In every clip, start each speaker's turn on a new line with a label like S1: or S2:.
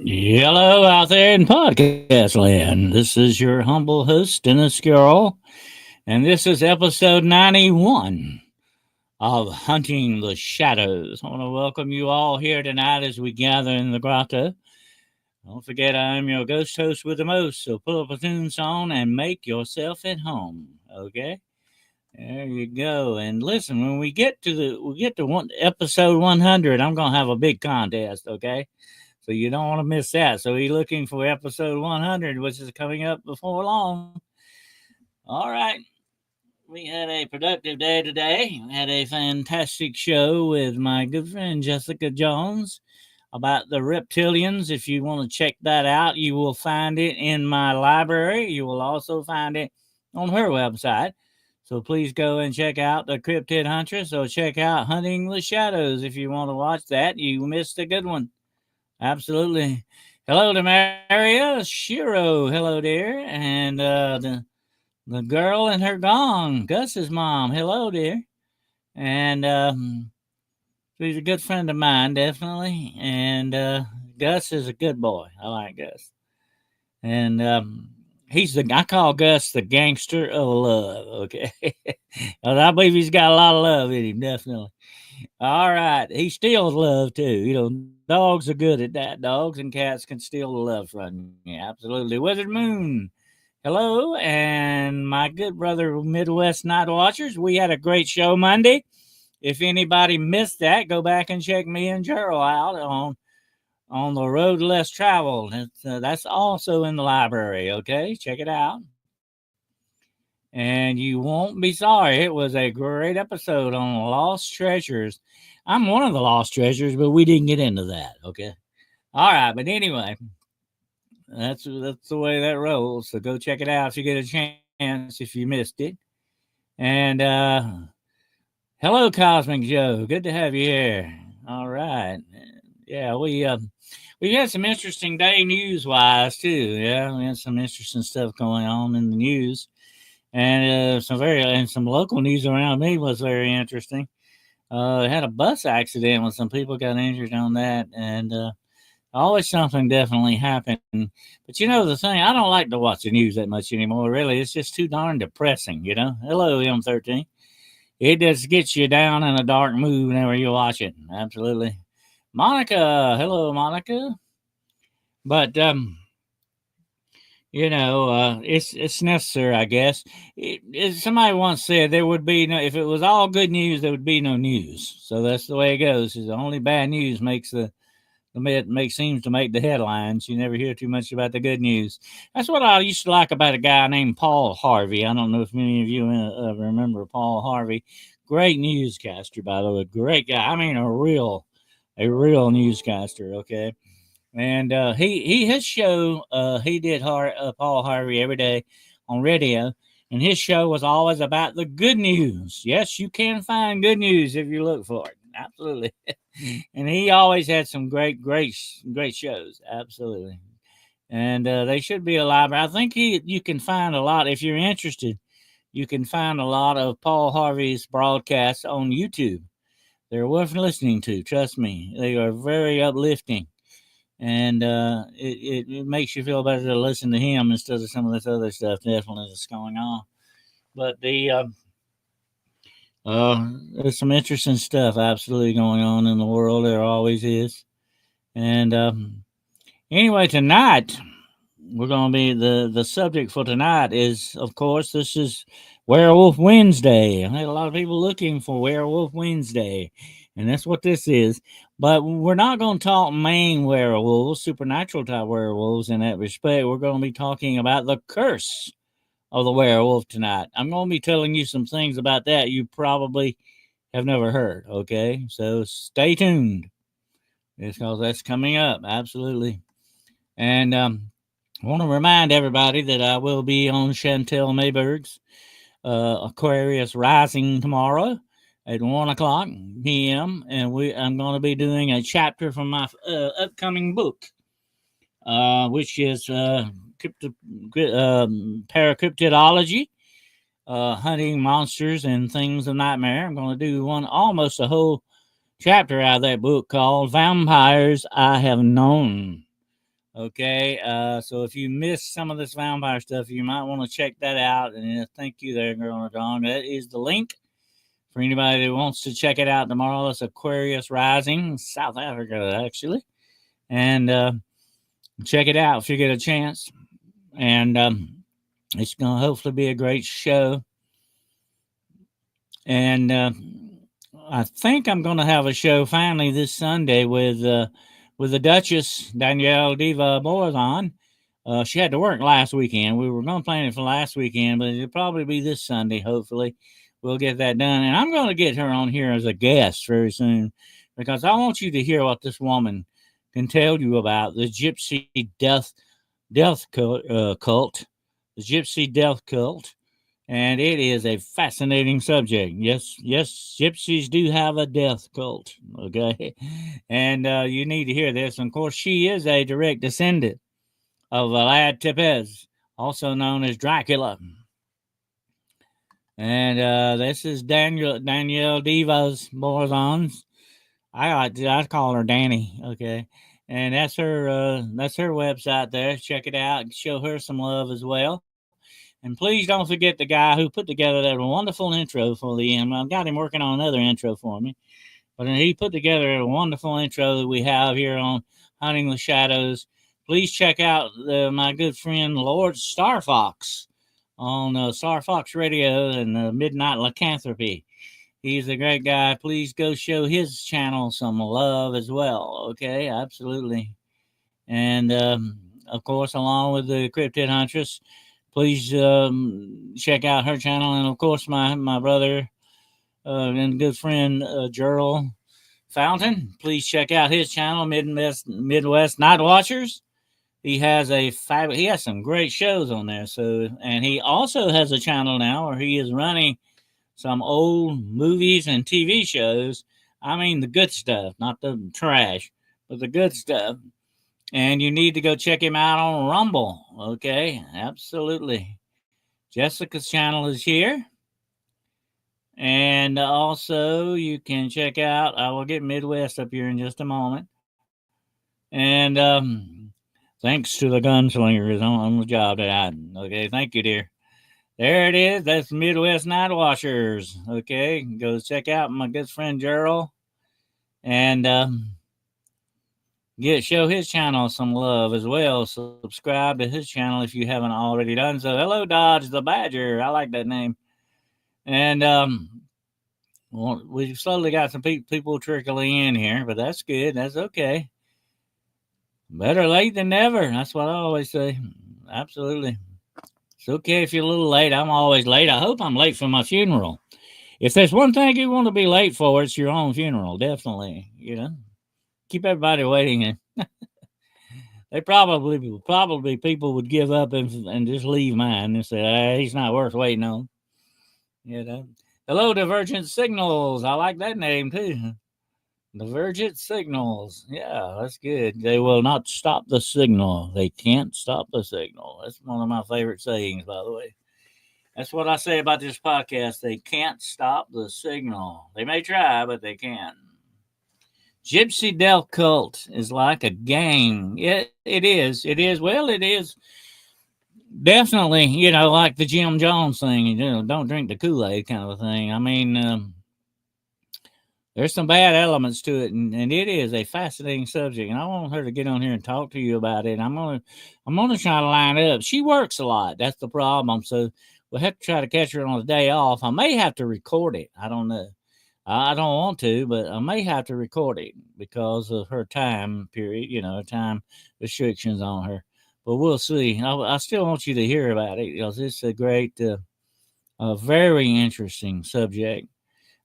S1: Hello out there in podcast land. This is your humble host, Dennis Carroll, and this is episode 91 of Hunting the Shadows. I want to welcome you all here tonight as we gather in the grotto. Don't forget, I'm your ghost host with the most, so pull up a tune song and make yourself at home, okay? There you go. And listen, when we get to episode 100, I'm going to have a big contest, okay? So you don't want to miss that. So you're looking for episode 100, which is coming up before long. All right. We had a productive day today. We had a fantastic show with my good friend Jessica Jones about the reptilians. If you want to check that out, you will find it in my library. You will also find it on her website. So please go and check out the Cryptid Huntress. So check out Hunting the Shadows if you want to watch that. You missed a good one. Absolutely. Hello to Maria Shiro. Hello, dear. And the girl and her gong, Gus's mom. Hello, dear. And she's a good friend of mine, definitely. And Gus is a good boy. I like Gus. And I call Gus the gangster of love, okay? I believe he's got a lot of love in him, definitely. All right. He steals love too. You know, dogs are good at that. Dogs and cats can steal the love from you. Absolutely. Wizard Moon. Hello. And my good brother, Midwest Night Watchers. We had a great show Monday. If anybody missed that, go back and check me and Gerald out on the road less traveled. That's also in the library. Okay. Check it out. And you won't be sorry. It was a great episode on lost treasures. I'm one of the lost treasures, but we didn't get into that. Okay. All right. But anyway, that's the way that rolls. So go check it out if you get a chance, if you missed it. And hello, Cosmic Joe. Good to have you here. All right. Yeah, we had some interesting day news wise too. Yeah, we had some interesting stuff going on in the news. And some local news around me was very interesting. They had a bus accident when some people got injured on that, and always something definitely happened. But you know the thing, I don't like to watch the news that much anymore. Really, it's just too darn depressing. You know. Hello, M13. It just gets you down in a dark mood whenever you watch it. Absolutely, Monica. Hello, Monica. But it's necessary, I guess. Somebody once said there would be no, if it was all good news, there would be no news. So that's the way it goes. Is the only bad news seems to make the headlines. You never hear too much about the good news. That's what I used to like about a guy named Paul Harvey. I don't know if many of you remember Paul Harvey. Great newscaster, by the way. Great guy. I mean, a real newscaster. Okay. And his show he did Paul Harvey every day on radio, and his show was always about the good news. Yes, you can find good news if you look for it. Absolutely. And he always had some great shows. Absolutely. And they should be a library. I think you can find a lot if you're interested. You can find a lot of Paul Harvey's broadcasts on YouTube. They're worth listening to. Trust me, they are very uplifting. And it makes you feel better to listen to him instead of some of this other stuff definitely that's going on. But there's some interesting stuff absolutely going on in the world. There always is. And anyway, tonight we're going to be the subject for tonight is, of course, this is Werewolf Wednesday. I had a lot of people looking for Werewolf Wednesday, and that's what this is. But we're not going to talk main werewolves, supernatural type werewolves in that respect. We're going to be talking about the curse of the werewolf tonight. I'm going to be telling you some things about that you probably have never heard, okay? So stay tuned because that's coming up, absolutely. And I want to remind everybody that I will be on Chantel Mayberg's Aquarius rising tomorrow at 1 o'clock p.m. And I'm going to be doing a chapter from my upcoming book, which is paracryptidology, hunting monsters and things of nightmare. I'm going to do almost a whole chapter out of that book called Vampires I Have Known. Okay, so if you missed some of this vampire stuff, you might want to check that out. And thank you there, girl and Dawn. That is the link for anybody that wants to check it out tomorrow. It's Aquarius Rising, South Africa, actually. And check it out if you get a chance. And it's going to hopefully be a great show. And I think I'm going to have a show finally this Sunday with the Duchess, Danielle Diva Borzon. She had to work last weekend. We were going to plan it for last weekend, but it'll probably be this Sunday, hopefully. We'll get that done. And I'm going to get her on here as a guest very soon because I want you to hear what this woman can tell you about the Gypsy death cult, the Gypsy death cult. And it is a fascinating subject. Yes, gypsies do have a death cult. Okay. And you need to hear this. And of course, she is a direct descendant of Vlad Tepes, also known as Dracula. And this is Danielle Divas Borzons. I call her Danny. Okay. And that's her website there. Check it out. Show her some love as well. And please don't forget the guy who put together that wonderful intro for the end. I've got him working on another intro for me. But he put together a wonderful intro that we have here on Hunting the Shadows. Please check out my good friend Lord Starfox on Starfox Radio and Midnight Lycanthropy. He's a great guy. Please go show his channel some love as well. Okay, absolutely. And, of course, along with the Cryptid Huntress, please check out her channel. And, of course, my brother and good friend Gerald Fountain. Please check out his channel, Midwest Night Watchers. He has he has some great shows on there. And he also has a channel now where he is running some old movies and TV shows. I mean the good stuff, not the trash, but the good stuff. And you need to go check him out on Rumble. Okay, absolutely. Jessica's channel is here. And also you can check out, I will get Midwest up here in just a moment. And thanks to the gunslingers on the job tonight. Okay, thank you, dear. There it is. That's Midwest Night Watchers. Okay, go check out my good friend Gerald. And show his channel some love as well. Subscribe to his channel if you haven't already done so. Hello, Dodge the Badger. I like that name. And well, we've slowly got some people trickling in here, but that's good. That's okay. Better late than never. That's what I always say. Absolutely. It's okay if you're a little late. I'm always late. I hope I'm late for my funeral. If there's one thing you want to be late for, it's your own funeral. Definitely. Keep everybody waiting. They probably people would give up and just leave mine and say, he's not worth waiting on. Hello, Divergent Signals. I like that name too. Divergent Signals. Yeah, that's good. They will not stop the signal. They can't stop the signal. That's one of my favorite sayings, by the way. That's what I say about this podcast. They can't stop the signal. They may try, but they can't. Gypsy Death Cult is like a gang. It is. It is. Well, it is definitely, like the Jim Jones thing. Don't drink the Kool-Aid kind of a thing. I mean, there's some bad elements to it, and it is a fascinating subject. And I want her to get on here and talk to you about it. I'm gonna try to line up. She works a lot. That's the problem. So we'll have to try to catch her on a day off. I may have to record it. I don't know. I don't want to, but I may have to record it because of her time period, time restrictions on her. But we'll see. I still want you to hear about it because it's a great, very interesting subject.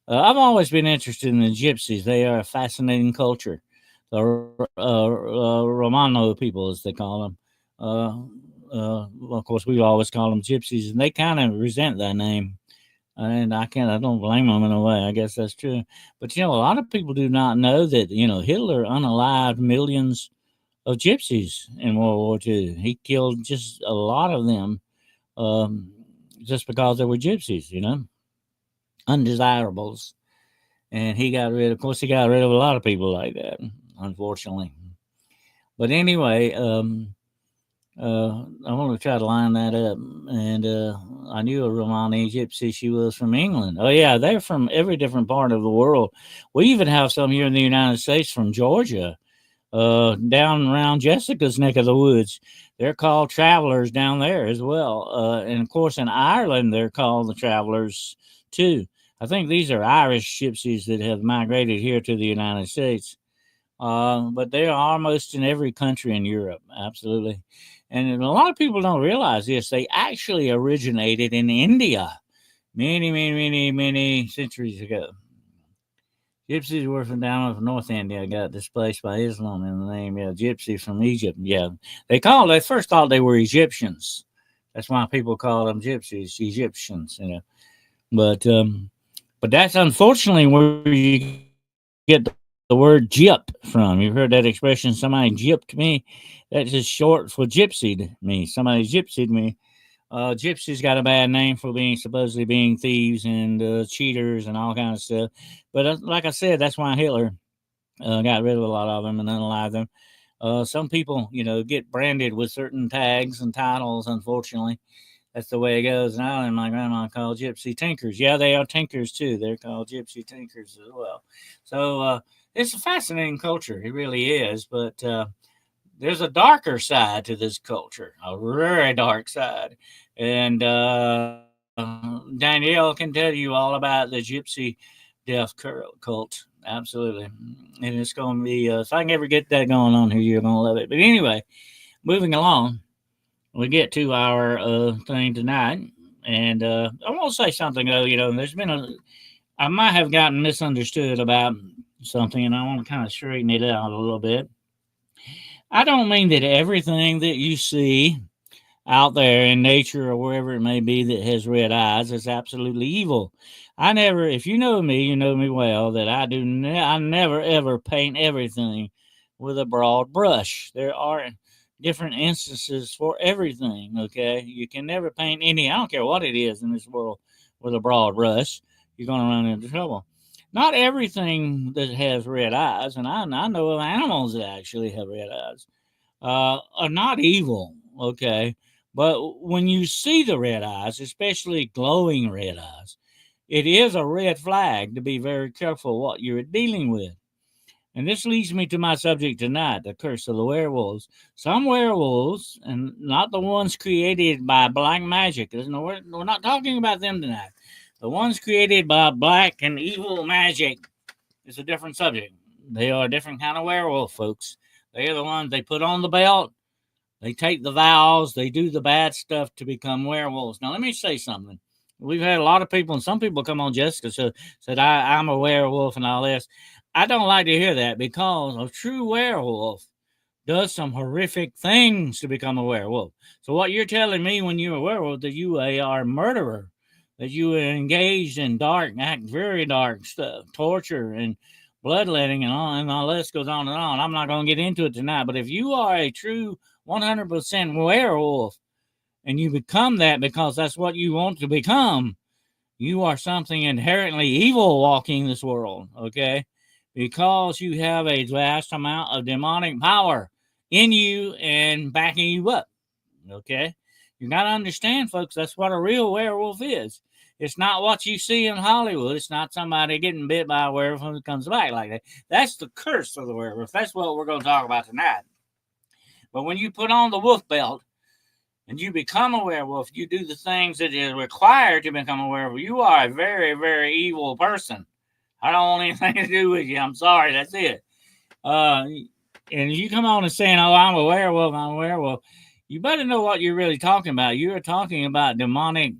S1: I've always been interested in the gypsies. They are a fascinating culture. The Romano people, as they call them. Of course, we always call them gypsies, and they kind of resent that name. And I don't blame them in a way. I guess that's true. But a lot of people do not know that Hitler unalived millions of gypsies in World War II. He killed just a lot of them, um, just because they were gypsies, undesirables. And of course, he got rid of a lot of people like that, unfortunately. But anyway, I want to try to line that up. And I knew a Romani gypsy. She was from England. Oh, yeah, they're from every different part of the world. We even have some here in the United States from Georgia, down around Jessica's neck of the woods. They're called travelers down there as well. And of course, in Ireland, they're called the travelers too. I think these are Irish gypsies that have migrated here to the United States. But they are almost in every country in Europe, absolutely. And a lot of people don't realize this. They actually originated in India many, many, many, many centuries ago. Gypsies were from down of North India, got displaced by Islam in the name. Yeah, gypsy from Egypt. Yeah, they first thought they were Egyptians. That's why people call them gypsies, Egyptians. But that's unfortunately where you get the word gyp from. You've heard that expression, somebody gypped me. That's just short for gypsied me. Somebody gypsied me. Gypsies got a bad name for supposedly being thieves and cheaters and all kinds of stuff. But like I said, that's why Hitler got rid of a lot of them and unalived them. Some people, get branded with certain tags and titles, unfortunately. That's the way it goes now. And my grandma called gypsy tinkers. Yeah, they are tinkers too. They're called gypsy tinkers as well. So it's a fascinating culture. It really is. But there's a darker side to this culture, a very dark side. And Danielle can tell you all about the gypsy death cult. Absolutely. And it's going to be, if I can ever get that going on here, you're going to love it. But anyway, moving along, we get to our thing tonight. And I want to say something, though. I might have gotten misunderstood about something, and I want to kind of straighten it out a little bit. I don't mean that everything that you see out there in nature or wherever it may be that has red eyes is absolutely evil. If you know me, you know me well, that I never ever paint everything with a broad brush. There are different instances for everything, okay? You can never paint I don't care what it is in this world, with a broad brush. You're going to run into trouble. Not everything that has red eyes, and I know of animals that actually have red eyes, are not evil, okay? But when you see the red eyes, especially glowing red eyes, it is a red flag to be very careful what you're dealing with. And this leads me to my subject tonight, the curse of the werewolves. Some werewolves, and not the ones created by black magic, we're not talking about them tonight. The ones created by black and evil magic is a different subject. They are a different kind of werewolf, folks. They are the ones they put on the belt. They take the vows. They do the bad stuff to become werewolves. Now, let me say something. We've had a lot of people, and some people come on Jessica, said I'm a werewolf and all this. I don't like to hear that, because a true werewolf does some horrific things to become a werewolf. So what you're telling me when you're a werewolf, that you are a murderer, that you are engaged in very dark stuff, torture and bloodletting and all this goes on and on. I'm not going to get into it tonight, but if you are a true 100% werewolf and you become that because that's what you want to become, you are something inherently evil walking this world, okay? Because you have a vast amount of demonic power in you and backing you up, okay? You got to understand, folks, that's what a real werewolf is. It's not what you see in Hollywood. It's not somebody getting bit by a werewolf and comes back like that. That's the curse of the werewolf. That's what we're going to talk about tonight. But when you put on the wolf belt and you become a werewolf, you do the things that is required to become a werewolf. You are a very, very evil person. I don't want anything to do with you. I'm sorry. That's it. And you come on and saying, "Oh, I'm a werewolf," you better know what you're really talking about. You're talking about demonic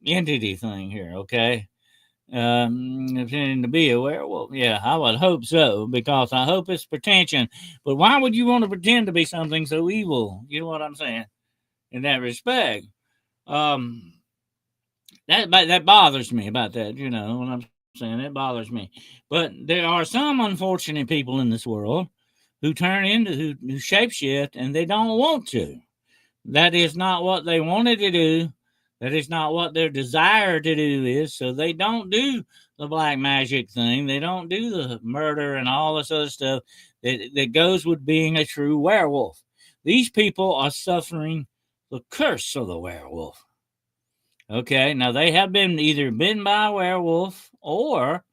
S1: entity thing here, okay? Pretending to be a werewolf. Yeah, I would hope so, because I hope it's pretension. But why would you want to pretend to be something so evil? You know what I'm saying? In that respect. That bothers me about that. You know what I'm saying? It bothers me. But there are some unfortunate people in this world who turn into who shapeshift, and they don't want to. That is not what they wanted to do. That is not what their desire to do is. So they don't do the black magic thing. They don't do the murder and all this other stuff that goes with being a true werewolf. These people are suffering the curse of the werewolf. Okay, now they have been either bitten by a werewolf or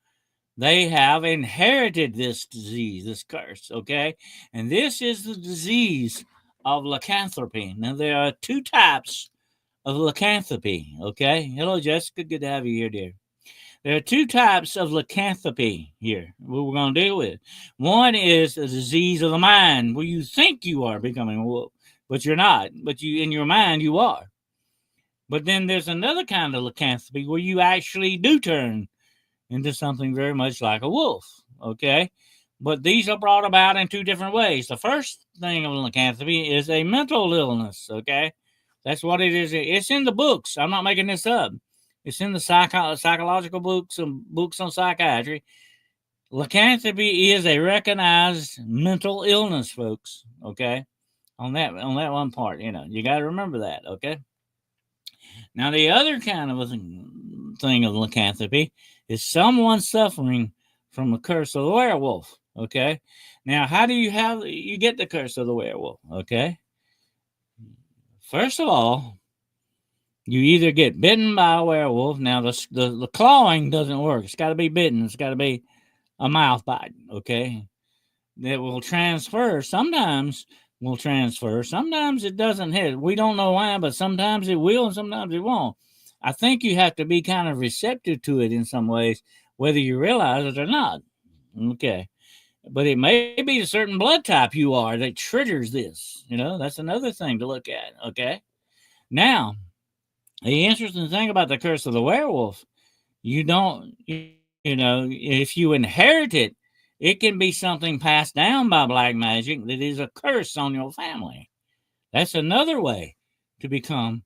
S1: they have inherited this disease, this curse. Okay, and this is the disease of lycanthropy. Now, there are two types of lycanthropy. Okay, hello, Jessica. Good to have you here, dear. There are two types of lycanthropy here, what we're going to deal with. One is a disease of the mind, where you think you are becoming a wolf, but you're not. But you, in your mind, you are. But then there's another kind of lycanthropy where you actually do turn into something very much like a wolf. Okay. But these are brought about in two different ways. The first thing of lycanthropy is a mental illness. Okay. That's what it is. It's in the books. I'm not making this up. It's in the psychological books and books on psychiatry. Lycanthropy is a recognized mental illness, folks. Okay. On that one part, you got to remember that. Okay. Now, the other kind of a thing of lycanthropy is someone suffering from the curse of the werewolf. Okay. Now, how do you get the curse of the werewolf? Okay. First of all, you either get bitten by a werewolf. Now, the clawing doesn't work. It's got to be bitten. It's got to be a mouth bite. Okay. That will transfer. Sometimes will transfer. Sometimes it doesn't hit. We don't know why, but sometimes it will and sometimes it won't. I think you have to be kind of receptive to it in some ways, whether you realize it or not. Okay. But it may be a certain blood type you are that triggers this. That's another thing to look at. Okay. Now, the interesting thing about the curse of the werewolf, you don't, if you inherit it, it can be something passed down by black magic that is a curse on your family. That's another way to become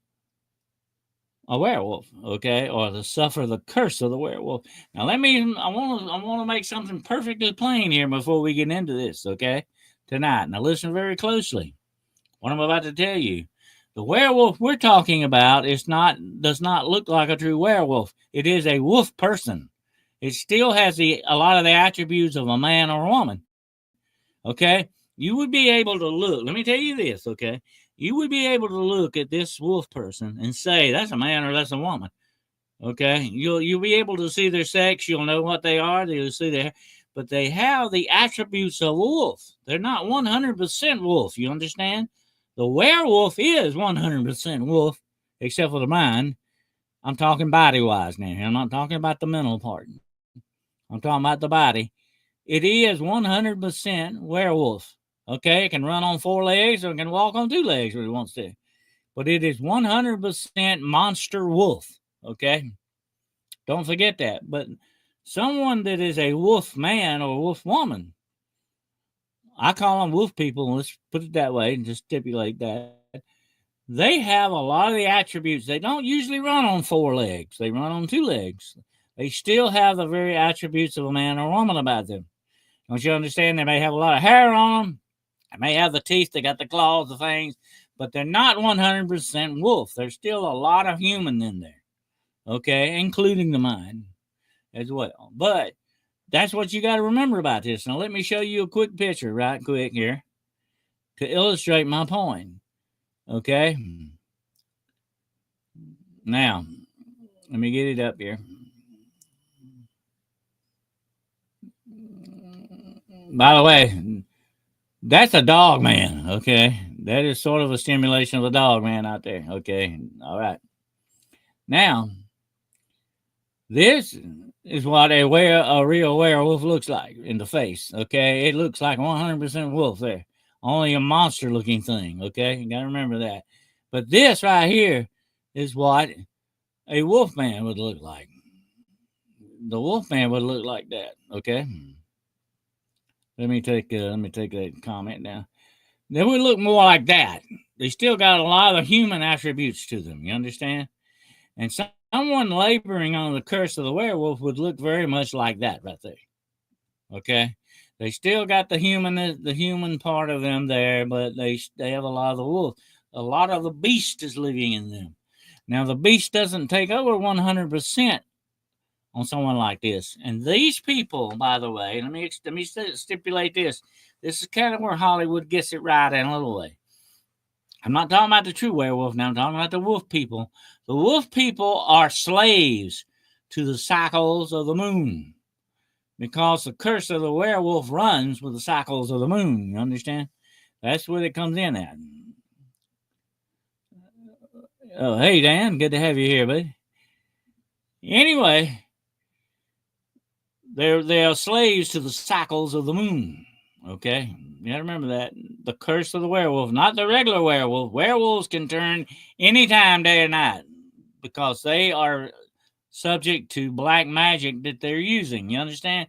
S1: a werewolf, okay, or to suffer the curse of the werewolf. Now, I want to make something perfectly plain here before we get into this, okay, tonight. Now, listen very closely. What I'm about to tell you. The werewolf we're talking about does not look like a true werewolf. It is a wolf person. It still has a lot of the attributes of a man or a woman. Okay? You would be able to look. Let me tell you this, okay? You would be able to look at this wolf person and say, that's a man or that's a woman. Okay? You'll be able to see their sex. You'll know what they are. You'll see their, but they have the attributes of a wolf. They're not 100% wolf. You understand? The werewolf is 100% wolf, except for the mind. I'm talking body-wise now. I'm not talking about the mental part. I'm talking about the body. It is 100% werewolf. Okay, it can run on 4 legs or it can walk on 2 legs if it wants to. But it is 100% monster wolf. Okay, don't forget that. But someone that is a wolf man or wolf woman, I call them wolf people. Let's put it that way and just stipulate that. They have a lot of the attributes. They don't usually run on 4 legs. They run on 2 legs. They still have the very attributes of a man or woman about them. Don't you understand? They may have a lot of hair on them. They may have the teeth. They got the claws, the fangs. But they're not 100% wolf. There's still a lot of human in there. Okay? Including the mind as well. But that's what you got to remember about this. Now, let me show you a quick picture right quick here to illustrate my point. Okay? Now, let me get it up here. By the way, that's a dog man, okay? That is sort of a stimulation of the dog man out there, okay? All right. Now, this is what a real werewolf looks like in the face, okay? It looks like 100% wolf there. Only a monster-looking thing, okay? You got to remember that. But this right here is what a wolf man would look like. The wolf man would look like that, okay? Let me take that comment now. They would look more like that. They still got a lot of human attributes to them. You understand? And some someone laboring on the curse of the werewolf would look very much like that right there. Okay, they still got the human part of them there, but they have a lot of the wolf. A lot of the beast is living in them. Now the beast doesn't take over 100% on someone like this. And these people, by the way, let me stipulate this. This is kind of where Hollywood gets it right in a little way. I'm not talking about the true werewolf now. I'm talking about the wolf people. The wolf people are slaves to the cycles of the moon because the curse of the werewolf runs with the cycles of the moon. You understand? That's where it comes in at. Oh, hey, Dan. Good to have you here, buddy. Anyway, they are slaves to the cycles of the moon. Okay, you gotta remember that. The curse of the werewolf, not the regular werewolf. Werewolves can turn anytime, day or night, because they are subject to black magic that they're using. You understand?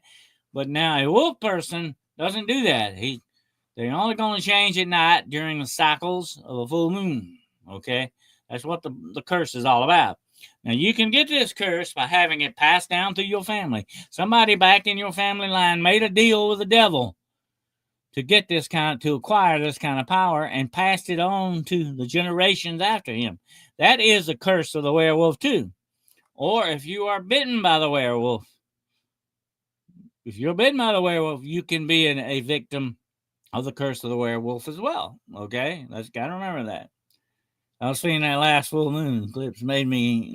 S1: But now a wolf person doesn't do that. They're only going to change at night during the cycles of a full moon. Okay, that's what the curse is all about. Now, you can get this curse by having it passed down through your family. Somebody back in your family line made a deal with the devil to get to acquire this kind of power and passed it on to the generations after him. That is the curse of the werewolf too. Or if you are bitten by the werewolf, you can be a victim of the curse of the werewolf as well. Okay, let's gotta remember that. I was seeing that last full moon eclipse made me.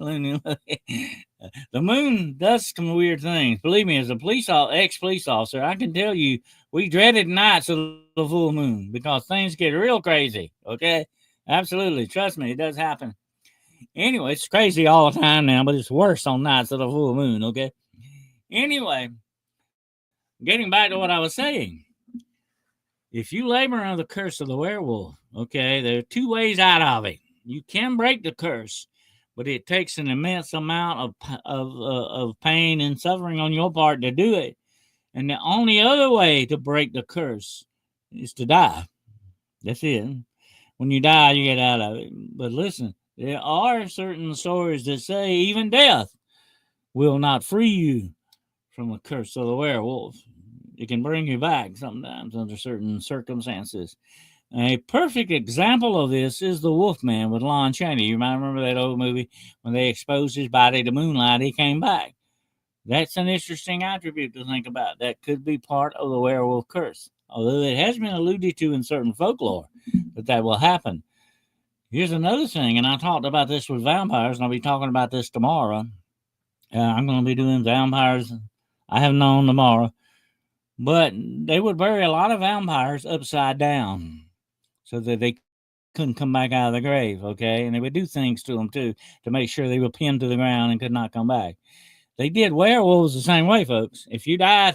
S1: The moon does some weird things. Believe me, as a ex-police officer, I can tell you we dreaded nights of the full moon because things get real crazy. Okay, absolutely, trust me, it does happen. Anyway, it's crazy all the time now, but it's worse on nights of the full moon. Okay. Anyway, getting back to what I was saying. If you labor under the curse of the werewolf, okay, there are two ways out of it. You can break the curse, but it takes an immense amount of pain and suffering on your part to do it. And the only other way to break the curse is to die. That's it. When you die, you get out of it. But listen, there are certain stories that say even death will not free you from the curse of the werewolf. It can bring you back sometimes under certain circumstances. A perfect example of this is The Wolfman with Lon Chaney. You might remember that old movie when they exposed his body to moonlight, he came back. That's an interesting attribute to think about. That could be part of the werewolf curse, although it has been alluded to in certain folklore that will happen. Here's another thing, and I talked about this with vampires, and I'll be talking about this tomorrow. I'm going to be doing vampires I have known tomorrow. But they would bury a lot of vampires upside down so that they couldn't come back out of the grave, okay? And they would do things to them, too, to make sure they were pinned to the ground and could not come back. They did werewolves the same way, folks. If you die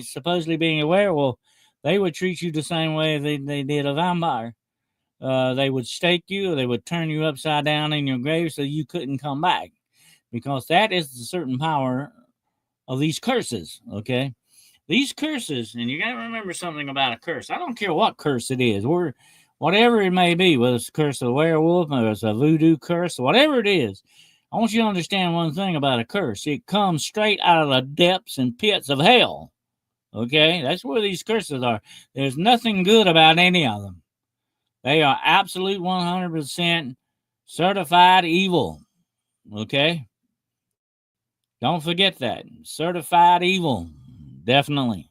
S1: supposedly being a werewolf, they would treat you the same way they did a vampire. They would stake you, or they would turn you upside down in your grave so you couldn't come back, because that is the certain power of these curses, okay? These curses, and you got to remember something about a curse. I don't care what curse it is, or whatever it may be, whether it's the curse of the werewolf, or it's a voodoo curse, whatever it is. I want you to understand one thing about a curse. It comes straight out of the depths and pits of hell. Okay? That's where these curses are. There's nothing good about any of them. They are absolute 100% certified evil. Okay? Don't forget that. Certified evil. Definitely.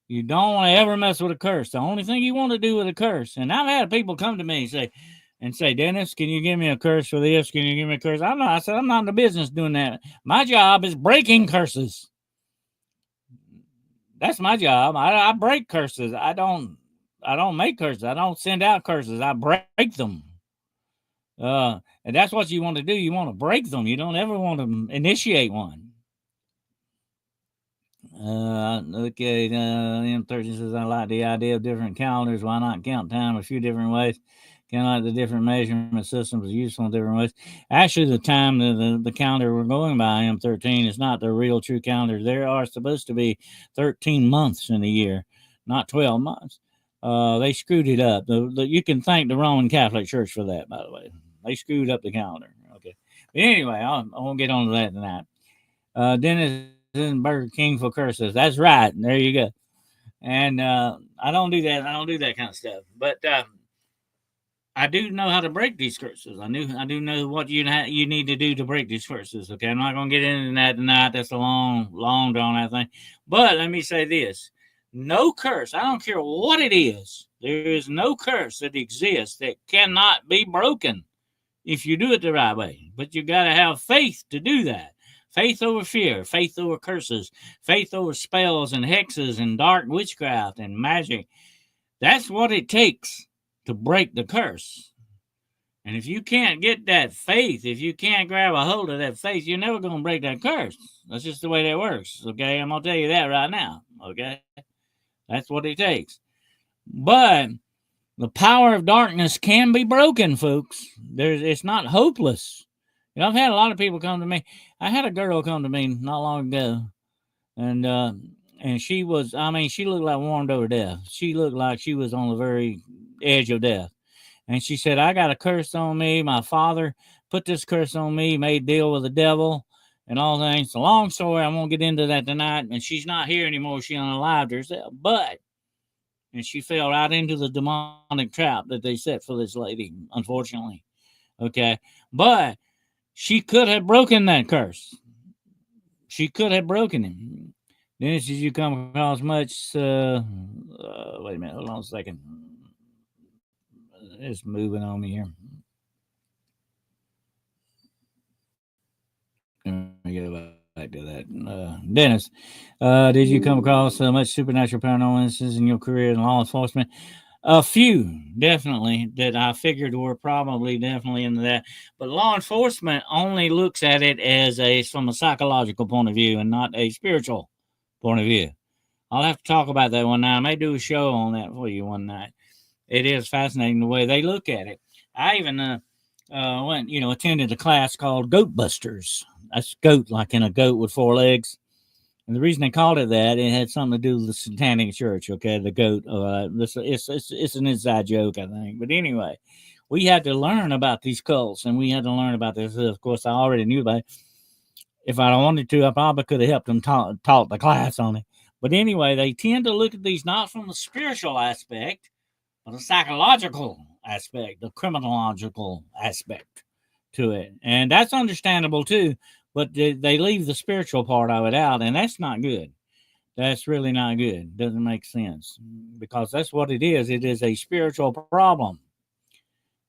S1: You don't want to ever mess with a curse. The only thing you want to do with a curse, and I've had people come to me and say, Dennis, can you give me a curse for this? Can you give me a curse? I said, I'm not in the business doing that. My job is breaking curses. That's my job. I break curses. I don't make curses. I don't send out curses. I break them. And that's what you want to do. You want to break them. You don't ever want to initiate one. Okay, M13 says, I like the idea of different calendars. Why not count time a few different ways? Kind of like the different measurement systems are useful in different ways. Actually, the time, the calendar we're going by, M13, is not the real true calendar. There are supposed to be 13 months in a year, not 12 months. They screwed it up. You can thank the Roman Catholic Church for that, by the way. They screwed up the calendar. Okay. Anyway, I won't get on to that tonight. Dennis in Burger King for curses. That's right. There you go. And I don't do that. I don't do that kind of stuff. But I do know how to break these curses. I do know what you need to do to break these curses. Okay, I'm not gonna get into that tonight. That's a long drawn out thing. But let me say this: no curse. I don't care what it is. There is no curse that exists that cannot be broken if you do it the right way. But you got to have faith to do that. Faith over fear, faith over curses, faith over spells and hexes and dark witchcraft and magic. That's what it takes to break the curse. And if you can't get that faith, if you can't grab a hold of that faith, you're never going to break that curse. That's just the way that works. Okay. I'm going to tell you that right now. Okay. That's what it takes. But the power of darkness can be broken, folks. It's not hopeless. You know, I've had a lot of people come to me. I had a girl come to me not long ago, and she was, I mean, she looked like warmed over death. She looked like she was on the very edge of death. And she said, I got a curse on me. My father put this curse on me, made deal with the devil and all things. It's a long story. I won't get into that tonight. And she's not here anymore. She unalived herself. And she fell right into the demonic trap that they set for this lady, unfortunately. Okay. But she could have broken that curse. She could have broken him. Dennis, did you come across much? Wait a minute. Hold on a second. It's moving on me here. Let me get back to that. Dennis, did you come across much supernatural paranormal instances in your career in law enforcement? A few, definitely, that I figured were probably definitely into that. But law enforcement only looks at it as from a psychological point of view and not a spiritual point of view. I'll have to talk about that one night. I may do a show on that for you one night. It is fascinating the way they look at it. I even went, attended a class called Goat Busters. That's goat, like in a goat with four legs. And the reason they called it that, it had something to do with the Satanic Church. Okay, the goat. It's an inside joke, I think. But anyway, we had to learn about these cults, and we had to learn about this. Of course, I already knew about it. If I wanted to, I probably could have helped them taught the class on it. But anyway, they tend to look at these not from the spiritual aspect, but the psychological aspect, the criminological aspect to it. And that's understandable too, but they leave the spiritual part of it out, and that's not good. That's really not good. Doesn't make sense because that's what it is. It is a spiritual problem.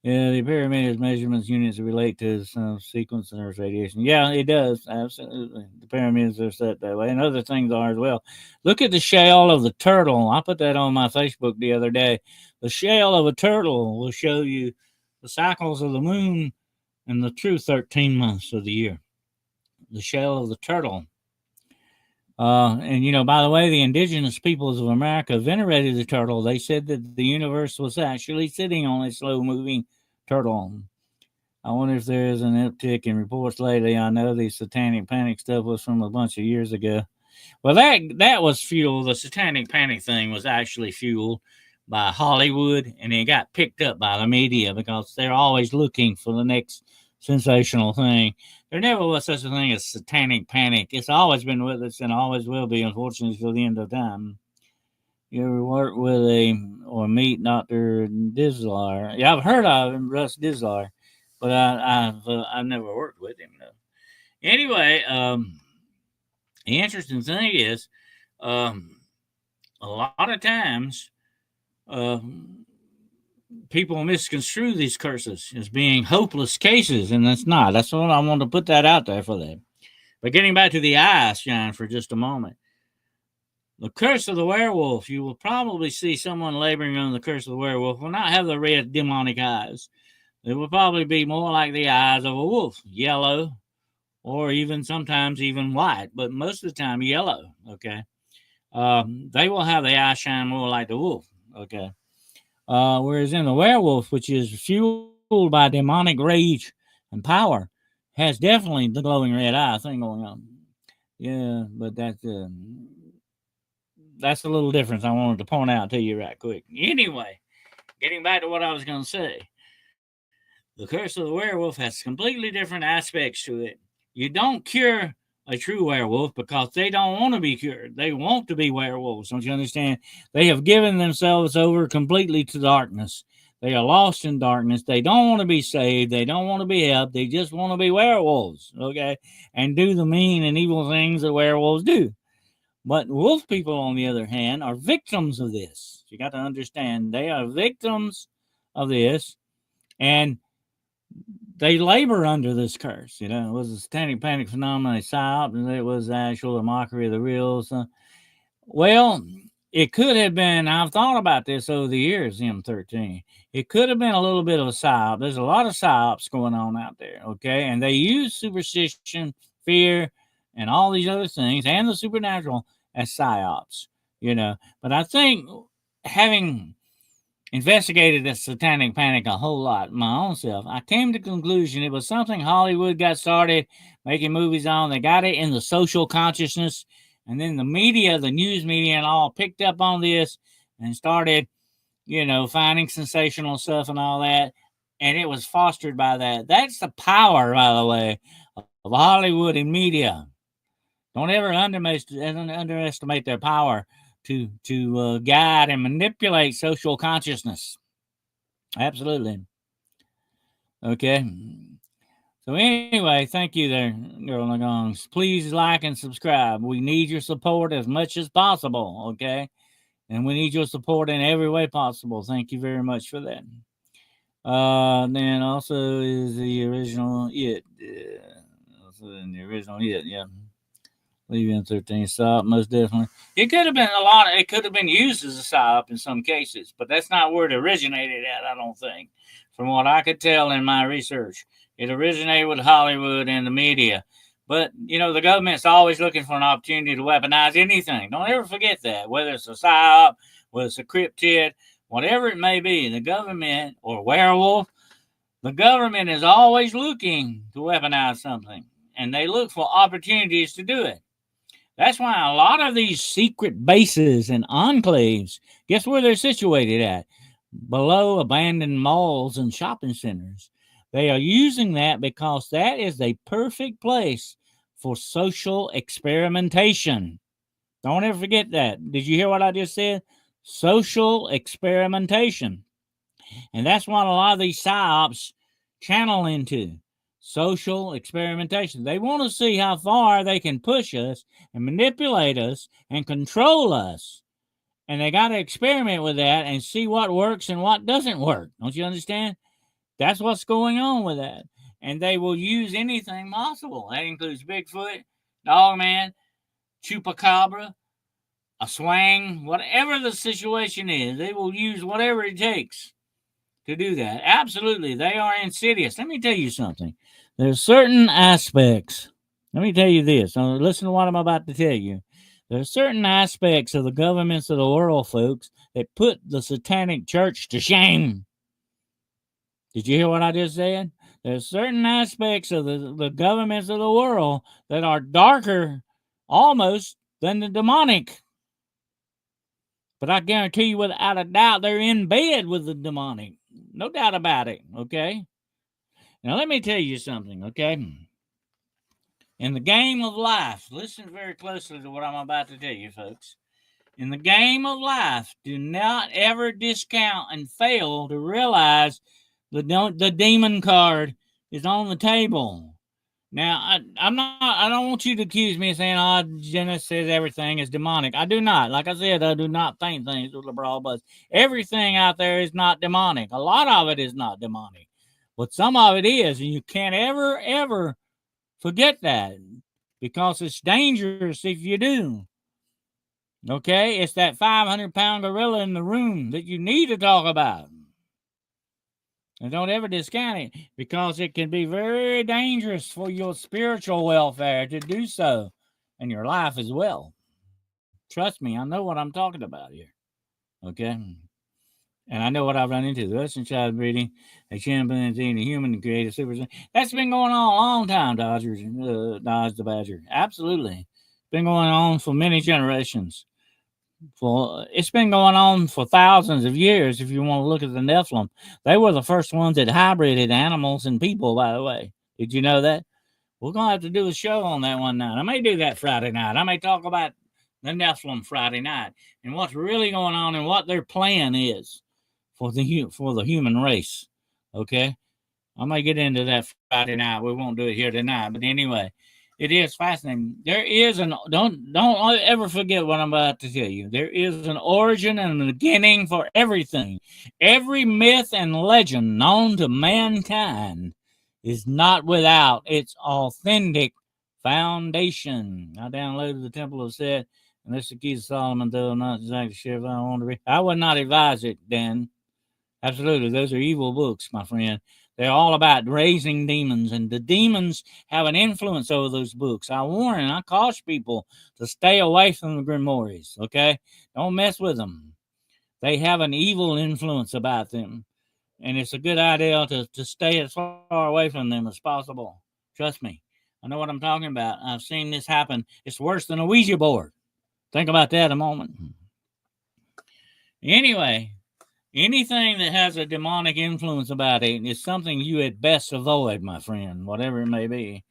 S1: Yeah, the pyramid measurements units relate to some sequence and Earth radiation. Yeah, it does. Absolutely. The pyramids are set that way, and other things are as well. Look at the shell of the turtle. I put that on my Facebook the other day. The shell of a turtle will show you the cycles of the moon and the true 13 months of the year. The shell of the turtle. And by the way, the indigenous peoples of America venerated the turtle. They said that the universe was actually sitting on a slow moving turtle. I wonder if there is an uptick in reports lately. I know the satanic panic stuff was from a bunch of years ago. Well, that was fueled. The satanic panic thing was actually fueled by Hollywood, and it got picked up by the media because they're always looking for the next sensational thing. There never was such a thing as satanic panic. It's always been with us and always will be, unfortunately, till the end of time. You ever work with or meet Dr. Dislar? Yeah, I've heard of him, Russ Dislar, but I've never worked with him though. Anyway, the interesting thing is, a lot of times, people misconstrue these curses as being hopeless cases, and that's not. That's what I want to put that out there for them. But getting back to the eye shine for just a moment. The curse of the werewolf, you will probably see someone laboring under the curse of the werewolf will not have the red demonic eyes. They will probably be more like the eyes of a wolf, yellow, or even sometimes even white, but most of the time yellow. Okay. They will have the eye shine more like the wolf. Okay. Whereas in the werewolf, which is fueled by demonic rage and power, has definitely the glowing red eye thing going on. Yeah, but that's a little difference I wanted to point out to you right quick. Anyway, getting back to what I was going to say. The curse of the werewolf has completely different aspects to it. You don't cure a true werewolf because they don't want to be cured. They want to be werewolves. Don't you understand? They have given themselves over completely to darkness. They are lost in darkness. They don't want to be saved. They don't want to be helped. They just want to be werewolves, okay? And do the mean and evil things that werewolves do. But wolf people, on the other hand, are victims of this. You got to understand they are victims of this, and they labor under this curse. You know, it was a satanic panic phenomenon, a psyop, and it was actual a mockery of the real. So, well, it could have been. I've thought about this over the years, M13. It could have been a little bit of a psyop. There's a lot of psyops going on out there, okay? And they use superstition, fear, and all these other things, and the supernatural as psyops, you know. But I think having investigated the satanic panic a whole lot my own self, I came to the conclusion it was something Hollywood got started making movies on. They got it in the social consciousness, and then the media, the news media, and all picked up on this and started, you know, finding sensational stuff and all that. And it was fostered by that. That's the power, by the way, of Hollywood and media. Don't ever underestimate their power to guide and manipulate social consciousness. Absolutely. Okay. So anyway, thank you there, Girl Nagongs. Please like and subscribe. We need your support as much as possible, okay? And we need your support in every way possible. Thank you very much for that. Then also is the original It. Also in the original It, yeah. Leaving 13 stop, most definitely. It could have been it could have been used as a psyop in some cases, but that's not where it originated at, I don't think. From what I could tell in my research, it originated with Hollywood and the media. But, you know, the government's always looking for an opportunity to weaponize anything. Don't ever forget that. Whether it's a psyop, whether it's a cryptid, whatever it may be, the government or werewolf, the government is always looking to weaponize something. And they look for opportunities to do it. That's why a lot of these secret bases and enclaves, guess where they're situated at? Below abandoned malls and shopping centers. They are using that because that is a perfect place for social experimentation. Don't ever forget that. Did you hear what I just said? Social experimentation. And that's what a lot of these psyops channel into. Social experimentation. They want to see how far they can push us and manipulate us and control us. And they got to experiment with that and see what works and what doesn't work. Don't you understand? That's what's going on with that. And they will use anything possible. That includes Bigfoot, Dogman, Chupacabra, a swang, whatever the situation is. They will use whatever it takes to do that. Absolutely. They are insidious. Let me tell you something. There's certain aspects. Let me tell you this. Now, listen to what I'm about to tell you. There's certain aspects of the governments of the world, folks, that put the satanic church to shame. Did you hear what I just said? There's certain aspects of the governments of the world that are darker almost than the demonic. But I guarantee you without a doubt they're in bed with the demonic. No doubt about it, okay? Now let me tell you something, okay? In the game of life, listen very closely to what I'm about to tell you, folks. In the game of life, do not ever discount and fail to realize the demon card is on the table. Now, I don't want you to accuse me of saying, oh, Jenna says everything is demonic. I do not. Like I said, I do not paint things with a broad brush. Everything out there is not demonic. A lot of it is not demonic. But some of it is, and you can't ever forget that because it's dangerous if you do. Okay? It's that 500-pound gorilla in the room that you need to talk about. And don't ever discount it because it can be very dangerous for your spiritual welfare to do so and your life as well. Trust me, I know what I'm talking about here. Okay? And I know what I've run into. The Russian child breeding, a chimpanzee, and a human to create a super. That's been going on a long time, Dodge the Badger. Absolutely. It's been going on for many generations. It's been going on for thousands of years. If you want to look at the Nephilim, they were the first ones that hybrided animals and people. By the way, did you know that? We're gonna have to do a show on that one night. I may do that Friday night. I may talk about the Nephilim Friday night and what's really going on and what their plan is for the human race. Okay, I may get into that Friday night. We won't do it here tonight, but anyway, it is fascinating. There is an don't ever forget what I'm about to tell you. There is an origin and a beginning for everything. Every myth and legend known to mankind is not without its authentic foundation. I downloaded the Temple of Set, and this is the Keys of Solomon, though I'm not exactly sure if I want to read. I would not advise it, Dan. Absolutely, those are evil books, my friend. They're all about raising demons, and the demons have an influence over those books. I warn and I caution people to stay away from the grimoires, okay? Don't mess with them. They have an evil influence about them, and it's a good idea to stay as far away from them as possible. Trust me. I know what I'm talking about. I've seen this happen. It's worse than a Ouija board. Think about that a moment. Anyway, anything that has a demonic influence about it is something you had best avoid, my friend, whatever it may be.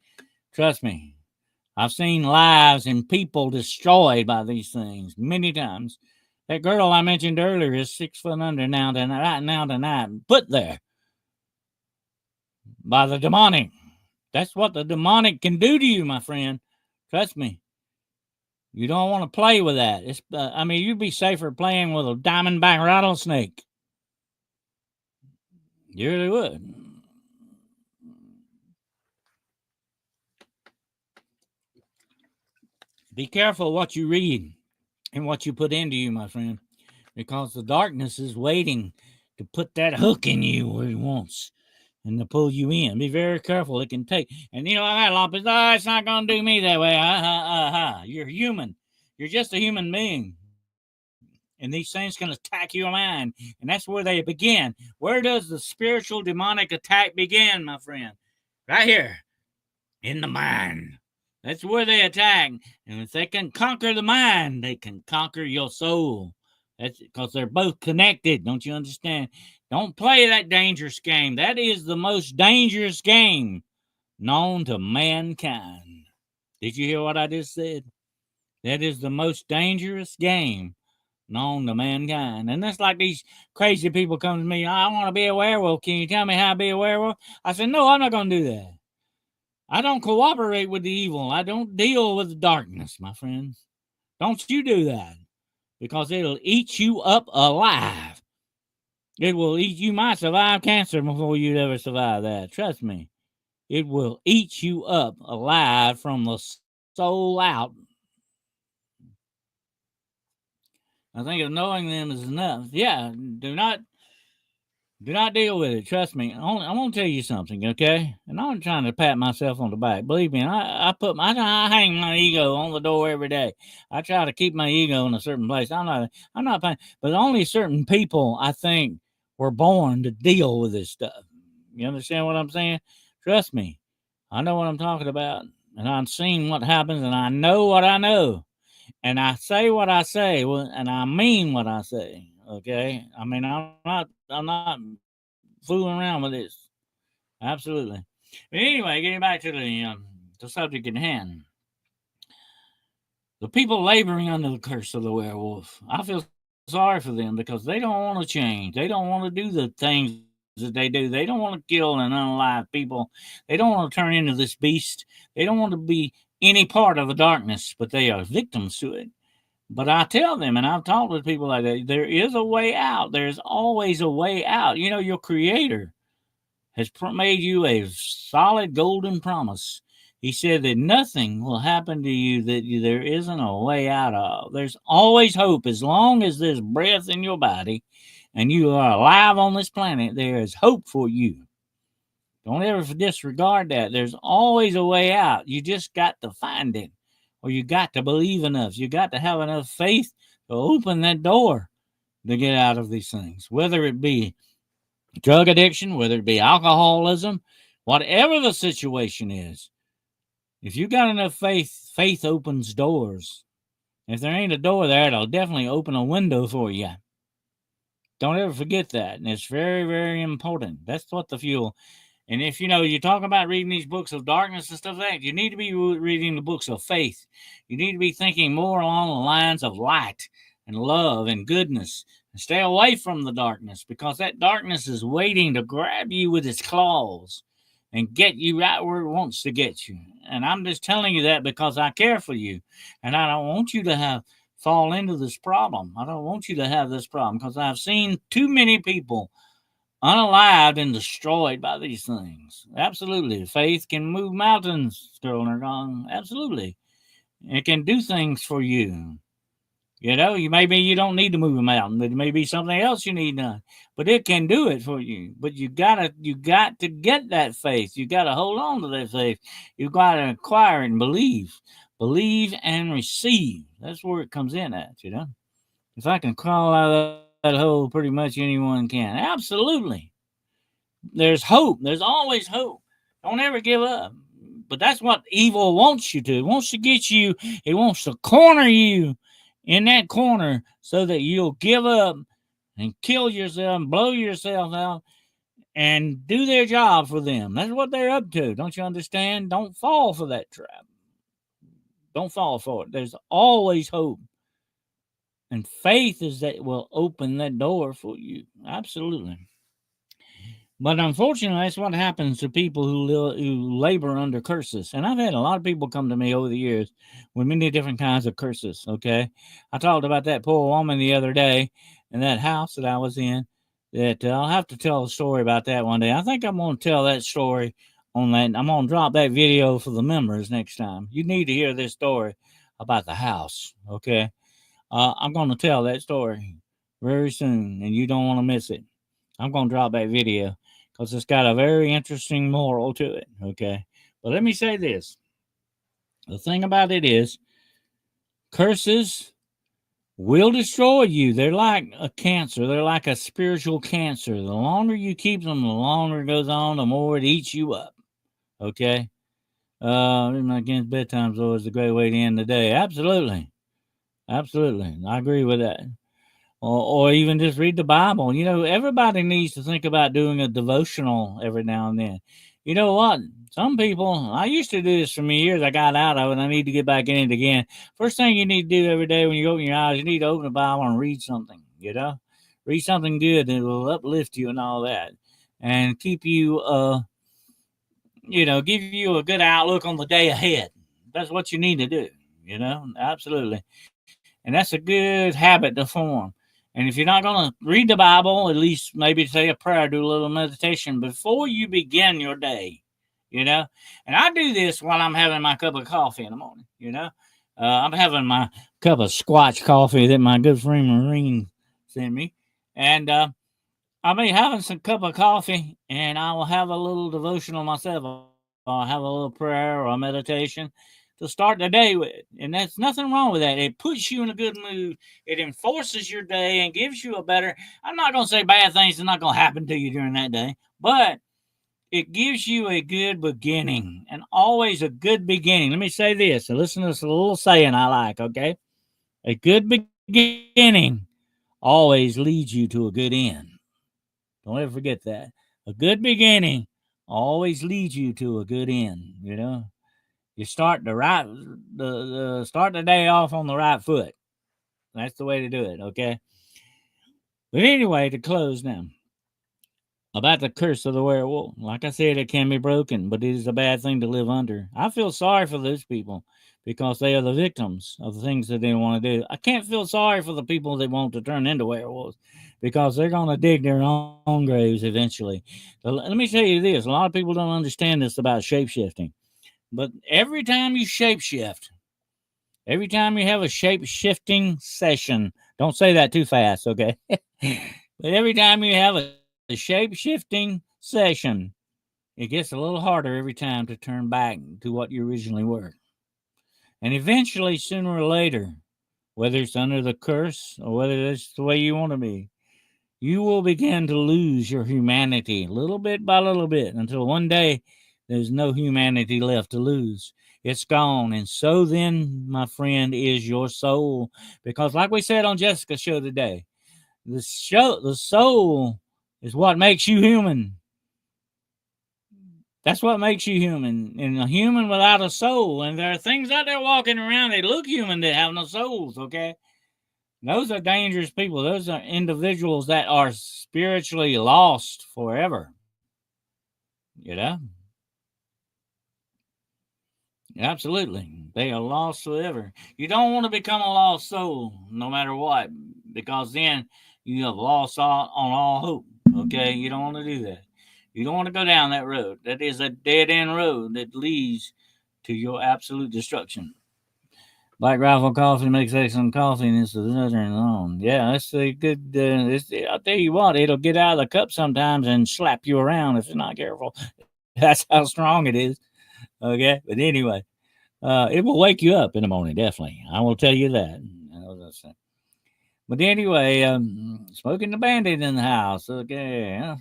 S1: Trust me. I've seen lives and people destroyed by these things many times. That girl I mentioned earlier is 6 foot under right now tonight, put there by the demonic. That's what the demonic can do to you, my friend. Trust me. You don't want to play with that. You'd be safer playing with a diamondback rattlesnake. You really would. Be careful what you read and what you put into you, my friend, because the darkness is waiting to put that hook in you where it wants and to pull you in. Be very careful. It can take. And I got a lot of people, it's not going to do me that way. You're human. You're just a human being. And these things can attack your mind. And that's where they begin. Where does the spiritual demonic attack begin, my friend? Right here. In the mind. That's where they attack. And if they can conquer the mind, they can conquer your soul. That's because they're both connected. Don't you understand? Don't play that dangerous game. That is the most dangerous game known to mankind. Did you hear what I just said? That is the most dangerous game known to mankind. And that's like these crazy people come to me, I want to be a werewolf. Can you tell me how to be a werewolf? I said, no, I'm not going to do that. I don't cooperate with the evil. I don't deal with the darkness, my friends. Don't you do that, because it'll eat you up alive. It will eat you. Might survive cancer before you'd ever survive that. Trust me. It will eat you up alive from the soul out. I think knowing them is enough. Yeah, do not deal with it. Trust me. I'm gonna tell you something, okay? And I'm trying to pat myself on the back. Believe me, I hang my ego on the door every day. I try to keep my ego in a certain place. I'm not paying, but only certain people, I think, were born to deal with this stuff. You understand what I'm saying? Trust me. I know what I'm talking about, and I've seen what happens, and I know what I know. And I say what I say, and I mean what I say. Okay, I mean I'm not fooling around with this. Absolutely. But anyway, getting back to the subject at hand, the people laboring under the curse of the werewolf. I feel sorry for them because they don't want to change. They don't want to do the things that they do. They don't want to kill and unalive people. They don't want to turn into this beast. They don't want to be any part of the darkness, but they are victims to it. But I tell them, and I've talked with people like that, there is a way out. There's always a way out. Your creator has made you a solid golden promise. He said that nothing will happen to you that there isn't a way out of. There's always hope. As long as there's breath in your body and you are alive on this planet, there is hope for you. Don't ever disregard that. There's always a way out. You just got to find it. Or you got to believe enough. You got to have enough faith to open that door to get out of these things. Whether it be drug addiction, whether it be alcoholism, whatever the situation is. If you got enough faith, faith opens doors If there ain't a door there, it'll definitely open a window for you. Don't ever forget that. And it's very, very important. That's what the fuel. And if you talk about reading these books of darkness and stuff like that, you need to be reading the books of faith. You need to be thinking more along the lines of light and love and goodness. And stay away from the darkness, because that darkness is waiting to grab you with its claws and get you right where it wants to get you. And I'm just telling you that because I care for you. And I don't want you to fall into this problem. I don't want you to have this problem, because I've seen too many people unalived and destroyed by these things. Absolutely. Faith can move mountains, Sterling Ergon. Absolutely. It can do things for you. You don't need to move a mountain, but it may be something else you need done. But it can do it for you. But you got to get that faith. You got to hold on to that faith. You got to acquire it and believe. Believe and receive. That's where it comes in at, If I can crawl out of that hole, pretty much anyone can. Absolutely. There's hope. There's always hope. Don't ever give up. But that's what evil wants you to. It wants to get you. It wants to corner you in that corner so that you'll give up and kill yourself and blow yourself out and do their job for them. That's what they're up to. Don't you understand? Don't fall for that trap. Don't fall for it. There's always hope. And faith is that will open that door for you. Absolutely. But unfortunately, that's what happens to people who labor under curses. And I've had a lot of people come to me over the years with many different kinds of curses, okay? I talked about that poor woman the other day in that house that I was in. That I'll have to tell a story about that one day. I think I'm going to tell that story on that. I'm going to drop that video for the members next time. You need to hear this story about the house, okay? I'm going to tell that story very soon, and you don't want to miss it. I'm going to drop that video because it's got a very interesting moral to it, okay? But let me say this. The thing about it is, curses will destroy you. They're like a cancer. They're like a spiritual cancer. The longer you keep them, the longer it goes on, the more it eats you up, okay? Against bedtime's always a great way to end the day. Absolutely. Absolutely. I agree with that. Or even just read the Bible. Everybody needs to think about doing a devotional every now and then. You know what? Some people, I used to do this for many years. I got out of it. I need to get back in it again. First thing you need to do every day when you open your eyes, you need to open the Bible and read something, Read something good that will uplift you and all that. And keep you, give you a good outlook on the day ahead. That's what you need to do, Absolutely. And that's a good habit to form. And if you're not going to read the Bible, at least maybe say a prayer, do a little meditation before you begin your day, And I do this while I'm having my cup of coffee in the morning, I'm having my cup of squash coffee that my good friend Maureen sent me. And I'll be having some cup of coffee, and I will have a little devotional myself. I'll have a little prayer or a meditation to start the day with. And that's nothing wrong with that. It puts you in a good mood. It enforces your day and gives you a better, I'm not going to say bad things are not going to happen to you during that day, but it gives you a good beginning, and always a good beginning. Let me say this. So listen to this little saying I like, okay? A good beginning always leads you to a good end. Don't ever forget that. A good beginning always leads you to a good end, You start start the day off on the right foot. That's the way to do it, okay? But anyway, to close now, about the curse of the werewolf. Like I said, it can be broken, but it is a bad thing to live under. I feel sorry for those people because they are the victims of the things that they want to do. I can't feel sorry for the people that want to turn into werewolves because they're going to dig their own graves eventually. But let me tell you this. A lot of people don't understand this about shapeshifting. But every time you shapeshift, every time you have a shape-shifting session, don't say that too fast, okay? But every time you have a shape-shifting session, it gets a little harder every time to turn back to what you originally were. And eventually, sooner or later, whether it's under the curse or whether it's the way you want to be, you will begin to lose your humanity little bit by little bit until one day there's no humanity left to lose. It's gone. And so then, my friend, is your soul. Because like we said on Jessica's show today, the soul is what makes you human. That's what makes you human. And a human without a soul. And there are things out there walking around that look human that have no souls, okay? Those are dangerous people. Those are individuals that are spiritually lost forever. You know? Absolutely. They are lost forever. You don't want to become a lost soul, no matter what, because then you have lost on all hope. Okay? You don't want to do that. You don't want to go down that road. That is a dead end road that leads to your absolute destruction. Black Rifle Coffee makes excellent coffee, and it's another alone. Yeah, that's a good. I'll tell you what, it'll get out of the cup sometimes and slap you around if you're not careful. That's how strong it is. Okay, but anyway, it will wake you up in the morning. Definitely, I will tell you that. But anyway, Smoking the Bandit in the house. Okay,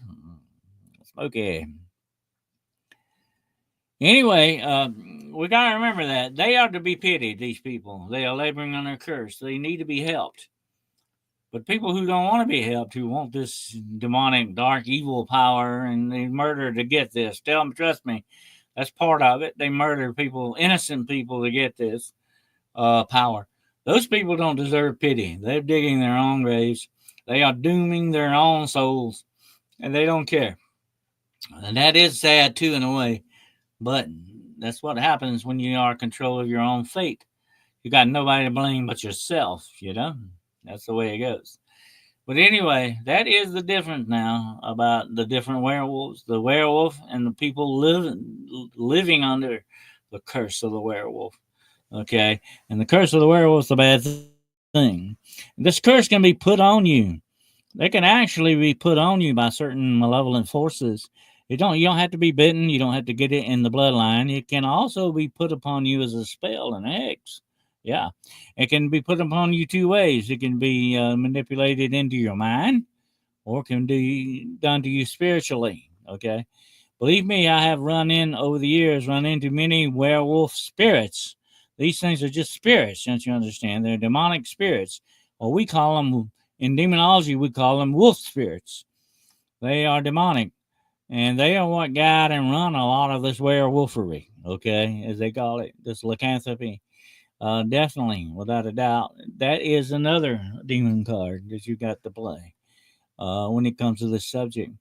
S1: Smokey. Anyway, we got to remember that they are to be pitied, these people. They are laboring under a curse. They need to be helped. But people who don't want to be helped, who want this demonic, dark, evil power, and they murder to get this, tell them, trust me, that's part of it. They murder people, innocent people, to get this power. Those people don't deserve pity. They're digging their own graves. They are dooming their own souls, and they don't care. And that is sad, too, in a way. But that's what happens when you are in control of your own fate. You got nobody to blame but yourself, you know? That's the way it goes. But anyway, that is the difference now about the different werewolves. The werewolf and the people living under the curse of the werewolf. Okay? And the curse of the werewolf is a bad thing. This curse can be put on you. They can actually be put on you by certain malevolent forces. You don't have to be bitten. You don't have to get it in the bloodline. It can also be put upon you as a spell and a hex. Yeah, it can be put upon you two ways. It can be manipulated into your mind, or it can be done to you spiritually. Okay, believe me, I have run into many werewolf spirits. These things are just spirits, don't you understand? They're demonic spirits, or we call them in demonology. We call them wolf spirits. They are demonic. And they are what guide and run a lot of this werewolfery, okay, as they call it, this lycanthropy. Definitely, without a doubt, that is another demon card that you got to play when it comes to this subject.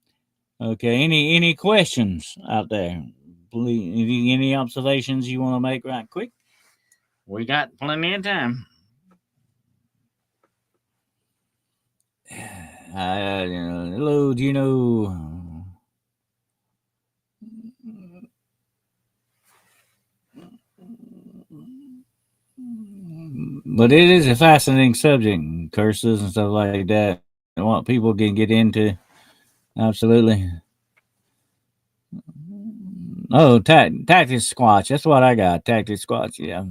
S1: Okay, any questions out there? Any observations you want to make right quick? We got plenty of time. Hello, do you know? But it is a fascinating subject, curses and stuff like that, and what people can get into. Absolutely. Oh, tactic squatch. That's what I got. Tactic squatch. Yeah.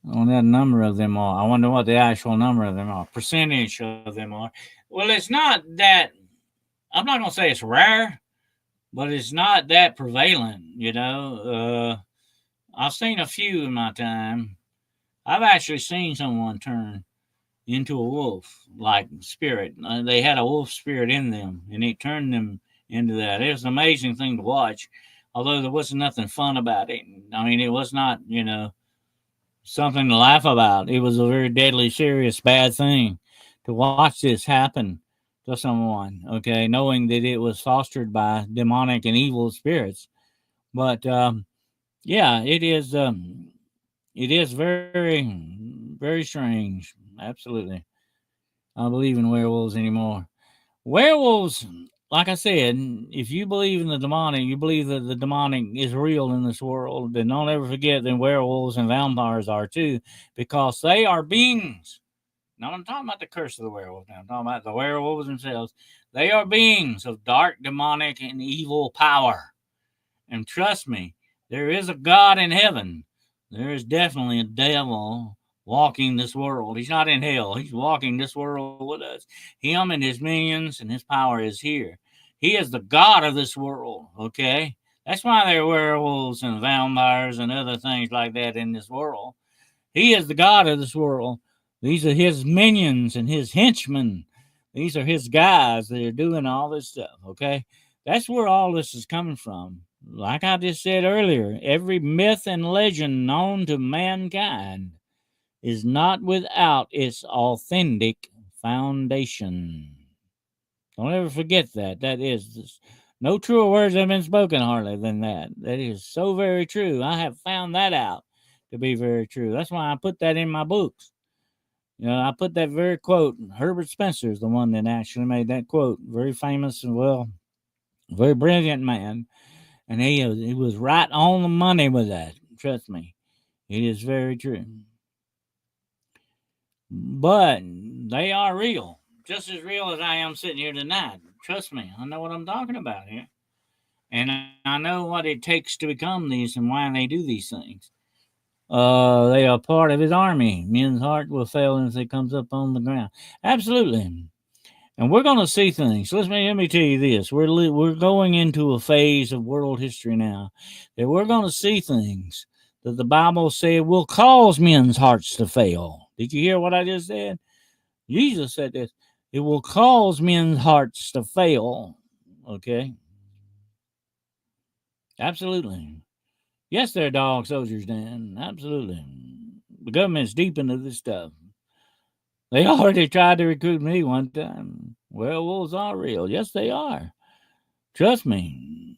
S1: I wonder what number of them are. I wonder what the actual number of them are. Percentage of them are. Well, it's not that. I'm not gonna say it's rare, but it's not that prevalent. You know, I've seen a few in my time. I've actually seen someone turn into a wolf like spirit. They had a wolf spirit in them, and it turned them into that. It was an amazing thing to watch, although there wasn't nothing fun about it. I mean, it was not, something to laugh about. It was a very deadly, serious, bad thing to watch this happen to someone, okay, knowing that it was fostered by demonic and evil spirits. But yeah, it is very, very strange. Absolutely. I don't believe in werewolves anymore. Werewolves, like I said, if you believe in the demonic, you believe that the demonic is real in this world, then don't ever forget that werewolves and vampires are too, because they are beings. Now, I'm talking about the curse of the werewolf now. I'm talking about the werewolves themselves. They are beings of dark, demonic, and evil power. And trust me, there is a God in heaven. There is definitely a devil walking this world. He's not in hell. He's walking this world with us. Him and his minions and his power is here. He is the God of this world, okay? That's why there are werewolves and vampires and other things like that in this world. He is the God of this world. These are his minions and his henchmen. These are his guys that are doing all this stuff, okay? That's where all this is coming from. Like I just said earlier, every myth and legend known to mankind is not without its authentic foundation. Don't ever forget that. That is no truer words have been spoken hardly than that. That is so very true. I have found that out to be very true. That's why I put that in my books. You know, I put that very quote. Herbert Spencer is the one that actually made that quote. Very famous and very brilliant man. And he was right on the money with that. Trust me. It is very true. But they are real. Just as real as I am sitting here tonight. Trust me, I know what I'm talking about here. And I know what it takes to become these and why they do these things. They are part of his army. Men's heart will fail if it comes up on the ground. Absolutely. And we're going to see things. Let me tell you this. We're going into a phase of world history now that we're going to see things that the Bible said will cause men's hearts to fail. Did you hear what I just said? Jesus said this. It will cause men's hearts to fail. Okay? Absolutely. Yes, there are dog soldiers, Dan. Absolutely. The government's deep into this stuff. They already tried to recruit me one time. Werewolves are real. Yes, they are. Trust me.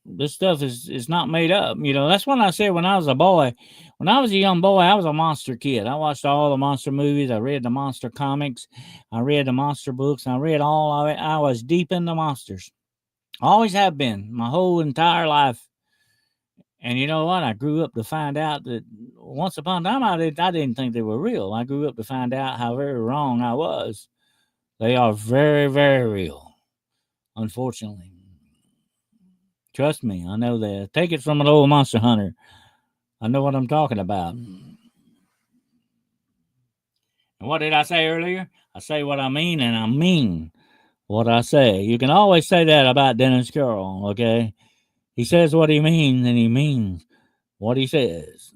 S1: This stuff is not made up. You know, that's what I said when I was a boy. When I was a young boy, I was a monster kid. I watched all the monster movies. I read the monster comics. I read the monster books. I read all of it. I was deep into monsters. Always have been my whole entire life. And you know what? I grew up to find out that once upon a time I didn't think they were real. I grew up to find out how very wrong I was. They are very, very real, unfortunately. Trust me, I know that. Take it from an old monster hunter. I know what I'm talking about. And what did I say earlier? I say what I mean, and I mean what I say. You can always say that about Dennis Carroll, okay? He says what he means, and he means what he says.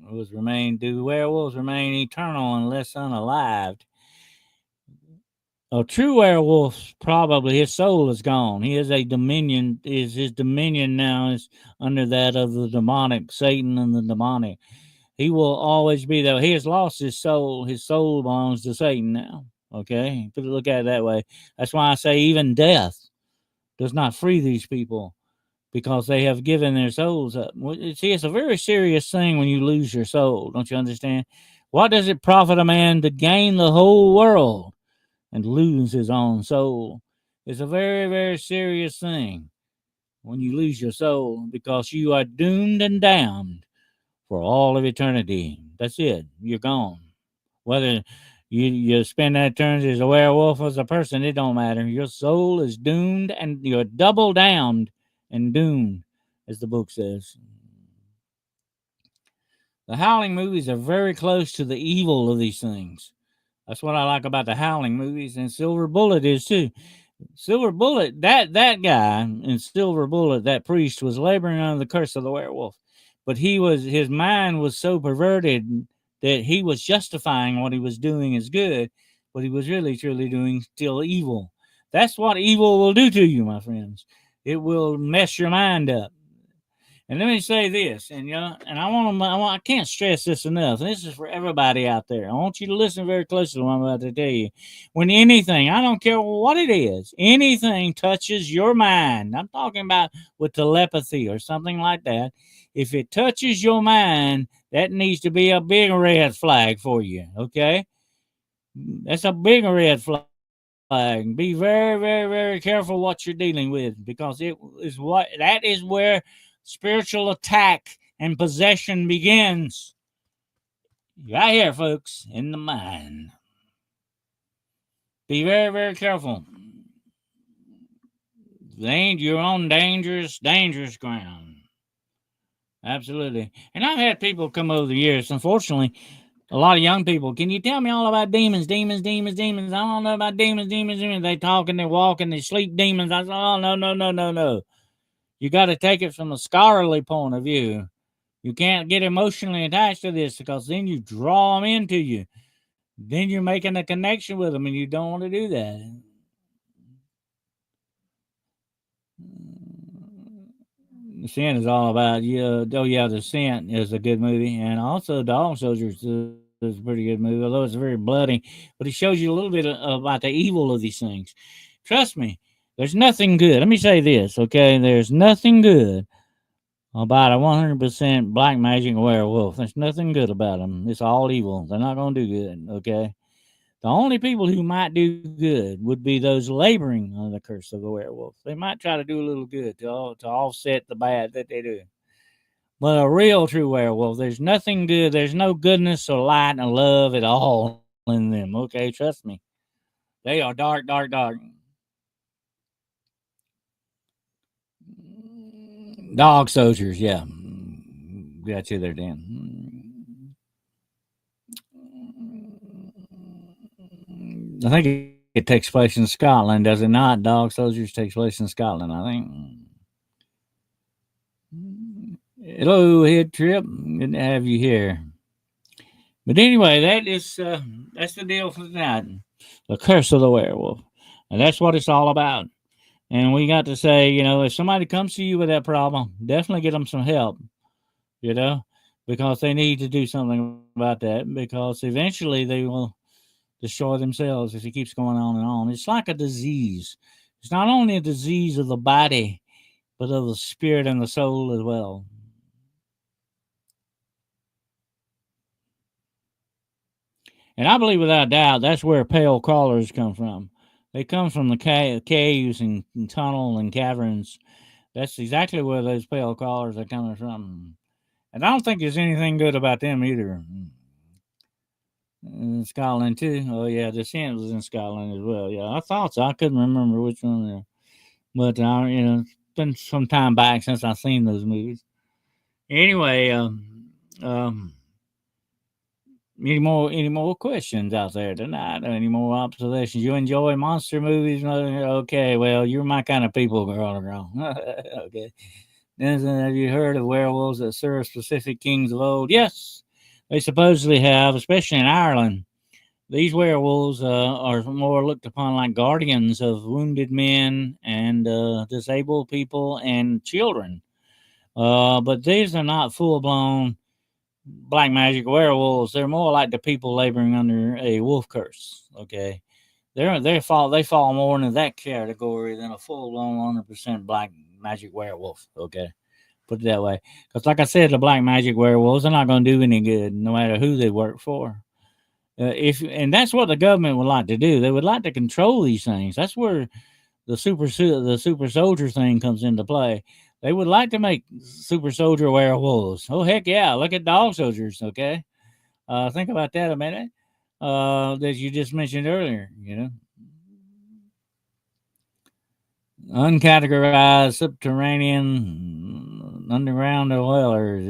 S1: Do werewolves remain eternal unless unalived? A true werewolf, probably his soul is gone. He is a dominion. His dominion now is under that of the demonic, Satan and the demonic. He will always be there. He has lost his soul. His soul belongs to Satan now. Okay, look at it that way. That's why I say even death does not free these people, because they have given their souls up. See, it's a very serious thing when you lose your soul. Don't you understand? What does it profit a man to gain the whole world and lose his own soul? It's a very, very serious thing when you lose your soul, because you are doomed and damned for all of eternity. That's it. You're gone. Whether you spend that eternity as a werewolf or as a person, it don't matter. Your soul is doomed, and you're double damned and doomed, as the book says. The Howling movies are very close to the evil of these things. That's what I like about the Howling movies, and Silver Bullet is too. Silver Bullet, that guy in Silver Bullet, that priest, was laboring under the curse of the werewolf. But his mind was so perverted that he was justifying what he was doing as good, but he was really truly doing still evil. That's what evil will do to you, my friends. It will mess your mind up. And let me say this, and I can't stress this enough. And this is for everybody out there. I want you to listen very closely to what I'm about to tell you. When anything, I don't care what it is, anything touches your mind, I'm talking about with telepathy or something like that. If it touches your mind, that needs to be a big red flag for you, okay? That's a big red flag. Be very, very, very careful what you're dealing with, because that is where spiritual attack and possession begins. Right here, folks, in the mind. Be very, very careful. You're on dangerous ground. Absolutely. And I've had people come over the years, unfortunately, a lot of young people. Can you tell me all about demons? I don't know about demons. They talk and they walk and they sleep demons. I said, oh, no. You got to take it from a scholarly point of view. You can't get emotionally attached to this because then you draw them into you. Then you're making a connection with them, and you don't want to do that. The Scent is all about you. Oh yeah, The Scent is a good movie, and also Dog Soldiers is a pretty good movie. Although it's very bloody, but it shows you a little bit about the evil of these things. Trust me, there's nothing good. Let me say this, okay? There's nothing good about a 100% black magic werewolf. There's nothing good about them. It's all evil. They're not going to do good, okay? The only people who might do good would be those laboring under the curse of the werewolf. They might try to do a little good to offset the bad that they do. But a real true werewolf, there's nothing good. There's no goodness or light and love at all in them. Okay, trust me. They are dark, dark, dark. Dog soldiers, yeah. Got you there, Dan. I think it takes place in Scotland, does it not? Dog Soldiers takes place in Scotland, I think. Hello, Head Trip. Good to have you here. But anyway, that's the deal for tonight. The Curse of the Werewolf. And that's what it's all about. And we got to say, if somebody comes to you with that problem, definitely get them some help, you know, because they need to do something about that because eventually they will destroy themselves if it keeps going on and on. It's like a disease. It's not only a disease of the body, but of the spirit and the soul as well. And I believe without doubt that's where pale crawlers come from. They come from the caves and tunnels and caverns. That's exactly where those pale crawlers are coming from. And I don't think there's anything good about them either. In Scotland too. Oh yeah, the Scent was in Scotland as well. Yeah, I thought so. I couldn't remember which one there. But it's been some time back since I've seen those movies. Anyway, um, any more questions out there tonight? Any more observations? You enjoy monster movies? Okay, well, you're my kind of people, girl. Okay. Have you heard of werewolves that serve specific kings of old? Yes, they supposedly have, especially in Ireland. These werewolves are more looked upon like guardians of wounded men and disabled people and children. But these are not full blown black magic werewolves. They're more like the people laboring under a wolf curse. Okay, they fall more into that category than a full blown 100% black magic werewolf. Okay, put it that way. Because like I said, the black magic werewolves are not going to do any good, no matter who they work for. If and that's what the government would like to do. They would like to control these things. That's where the super soldier thing comes into play. They would like to make super soldier werewolves. Oh heck yeah! Look at dog soldiers. Okay, think about that a minute. That you just mentioned earlier. Uncategorized subterranean underground dwellers.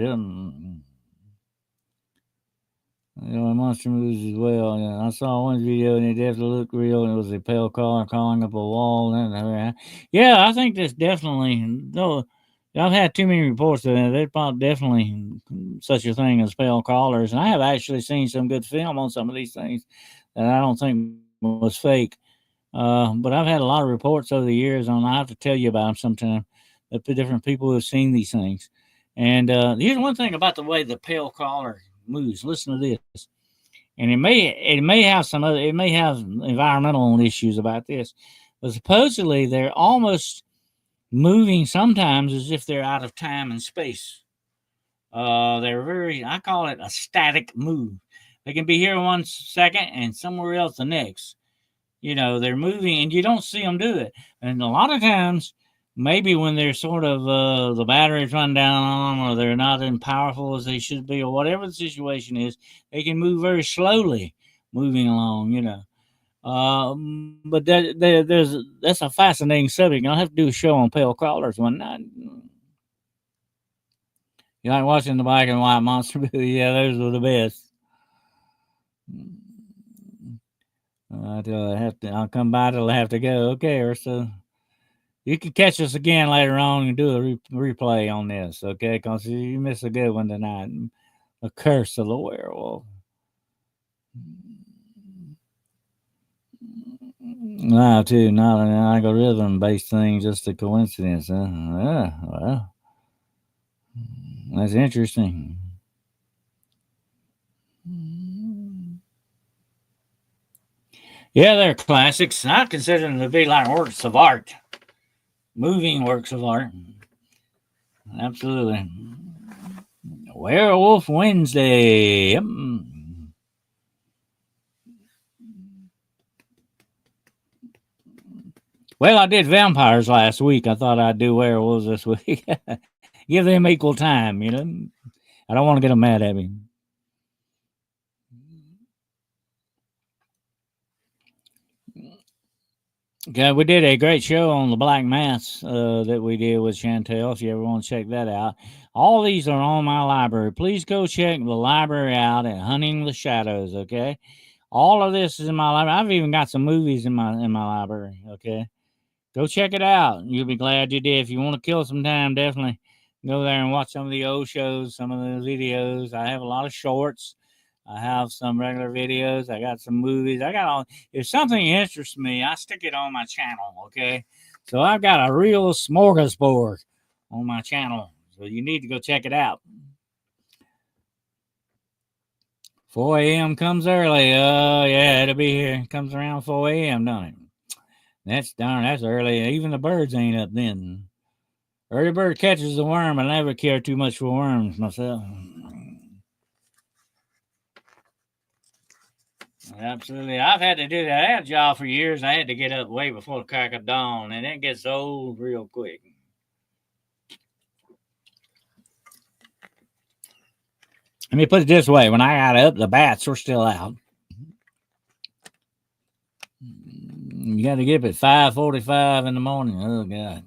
S1: Monster movies as well. Yeah, I saw one video and it definitely looked real. And it was a pale car crawling up a wall. Yeah, I think that's definitely no. I've had too many reports of that. There's probably definitely such a thing as pale crawlers, and I have actually seen some good film on some of these things that I don't think was fake. But I've had a lot of reports over the years on. I have to tell you about them sometime. The different people who have seen these things. And here's one thing about the way the pale crawler moves. Listen to this, and it may have it may have environmental issues about this, but supposedly they're almost moving sometimes as if they're out of time and space. They're I call it a static move. They can be here 1 second and somewhere else the next. They're moving and you don't see them do it. And a lot of times, maybe when they're sort of the batteries run down on them or they're not as powerful as they should be or whatever the situation is, they can move very slowly moving along. But that's a fascinating subject. I'll have to do a show on pale crawlers one night. You like watching the black and white monster movie? Yeah, those are the best. I'll come by till I have to go. Okay, Ursa. You can catch us again later on and do a replay on this, okay? Because you missed a good one tonight. The Curse of the Werewolf. No, too, not an algorithm-based thing, just a coincidence, huh? Yeah, well, that's interesting. Yeah, they're classics. I consider them to be like works of art, moving works of art. Absolutely. Werewolf Wednesday. Yep. Well, I did vampires last week. I thought I'd do werewolves this week. Give them equal time, you know. I don't want to get them mad at me. Okay, we did a great show on the Black Mass that we did with Chantel. If you ever want to check that out, all these are on my library. Please go check the library out at Hunting the Shadows. Okay, all of this is in my library. I've even got some movies in my library. Okay, go check it out. You'll be glad you did. If you want to kill some time, definitely go there and watch some of the old shows, some of the videos. I have a lot of shorts. I have some regular videos. I got some movies. I got all. If something interests me, I stick it on my channel. Okay, so I've got a real smorgasbord on my channel. So you need to go check it out. 4 a.m. comes early. Yeah, it'll be here. It comes around 4 a.m., don't it? That's early. Even the birds ain't up then. Early bird catches the worm. I never care too much for worms myself. Absolutely. I've had to do that. I had a job for years. I had to get up way before the crack of dawn, and it gets old real quick. Let me put it this way. When I got up, the bats were still out. You got to get up at 5:45 in the morning. Oh, God.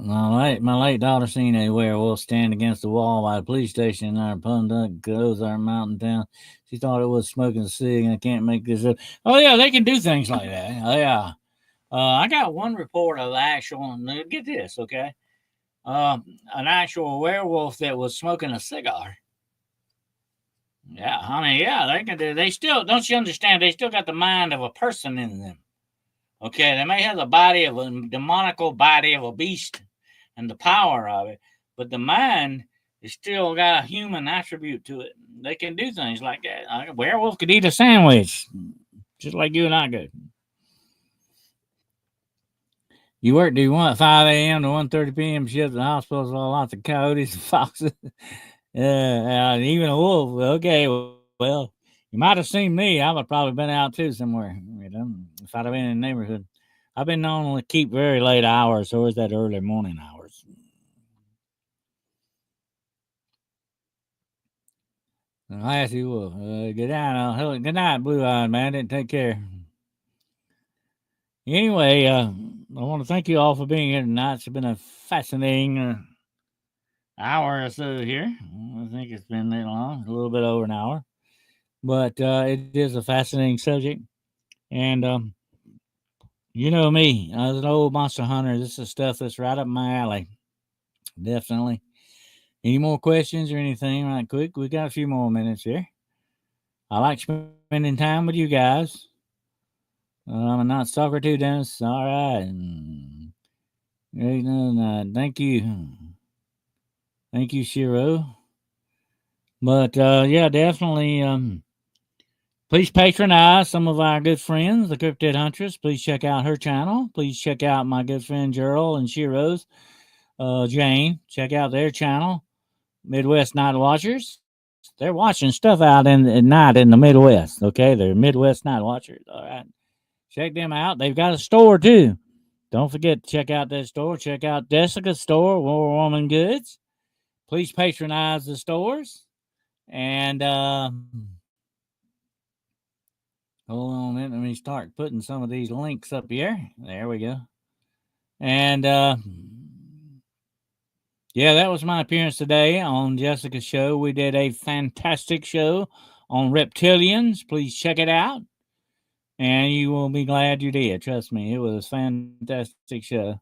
S1: My late daughter seen a werewolf stand against the wall by the police station in our Punduk, Ozark mountain town. She thought it was smoking a cig, and I can't make this up. Oh, yeah, they can do things like that. Oh, yeah. I got one report of actual, get this, okay? An actual werewolf that was smoking a cigar. Yeah, I mean, yeah, they can do. They still, don't you understand? They still got the mind of a person in them. Okay, they may have the body of a demonical body of a beast and the power of it, but the mind is still got a human attribute to it. They can do things like that. A werewolf could eat a sandwich, just like you and I could. You work, do you want 5 a.m. to 1:30 p.m. shift at the hospital? So lots of coyotes and foxes. Even a wolf. Okay, well, you might have seen me. I would have probably been out too somewhere, you know, if I'd have been in the neighborhood. I've been known to keep very late hours, or is that early morning hours? I asked you, Wolf. Good night, good night, Blue Eyed Man. Didn't take care. Anyway, I want to thank you all for being here tonight. It's been a fascinating hour or so here. I think it's been that long, a little bit over an hour, but it is a fascinating subject. And you know me, as an old monster hunter, this is stuff that's right up my alley. Definitely. Any more questions or anything right quick? We got a few more minutes here. I like spending time with you guys. I'm not soccer too, Dennis. All right. Thank you. Thank you, Shiro. But yeah, definitely please patronize some of our good friends, the Cryptid Huntress. Please check out her channel. Please check out my good friend Gerald and Shiro's Jane. Check out their channel, Midwest Night Watchers. They're watching stuff out at night in the Midwest. Okay, they're Midwest Night Watchers. All right, check them out. They've got a store too. Don't forget to check out that store. Check out Jessica's store, War Woman Goods. Please patronize the stores. And hold on a minute. Let me start putting some of these links up here. There we go. And yeah, that was my appearance today on Jessica's show. We did a fantastic show on reptilians. Please check it out. and you will be glad you did. Trust me, it was a fantastic show.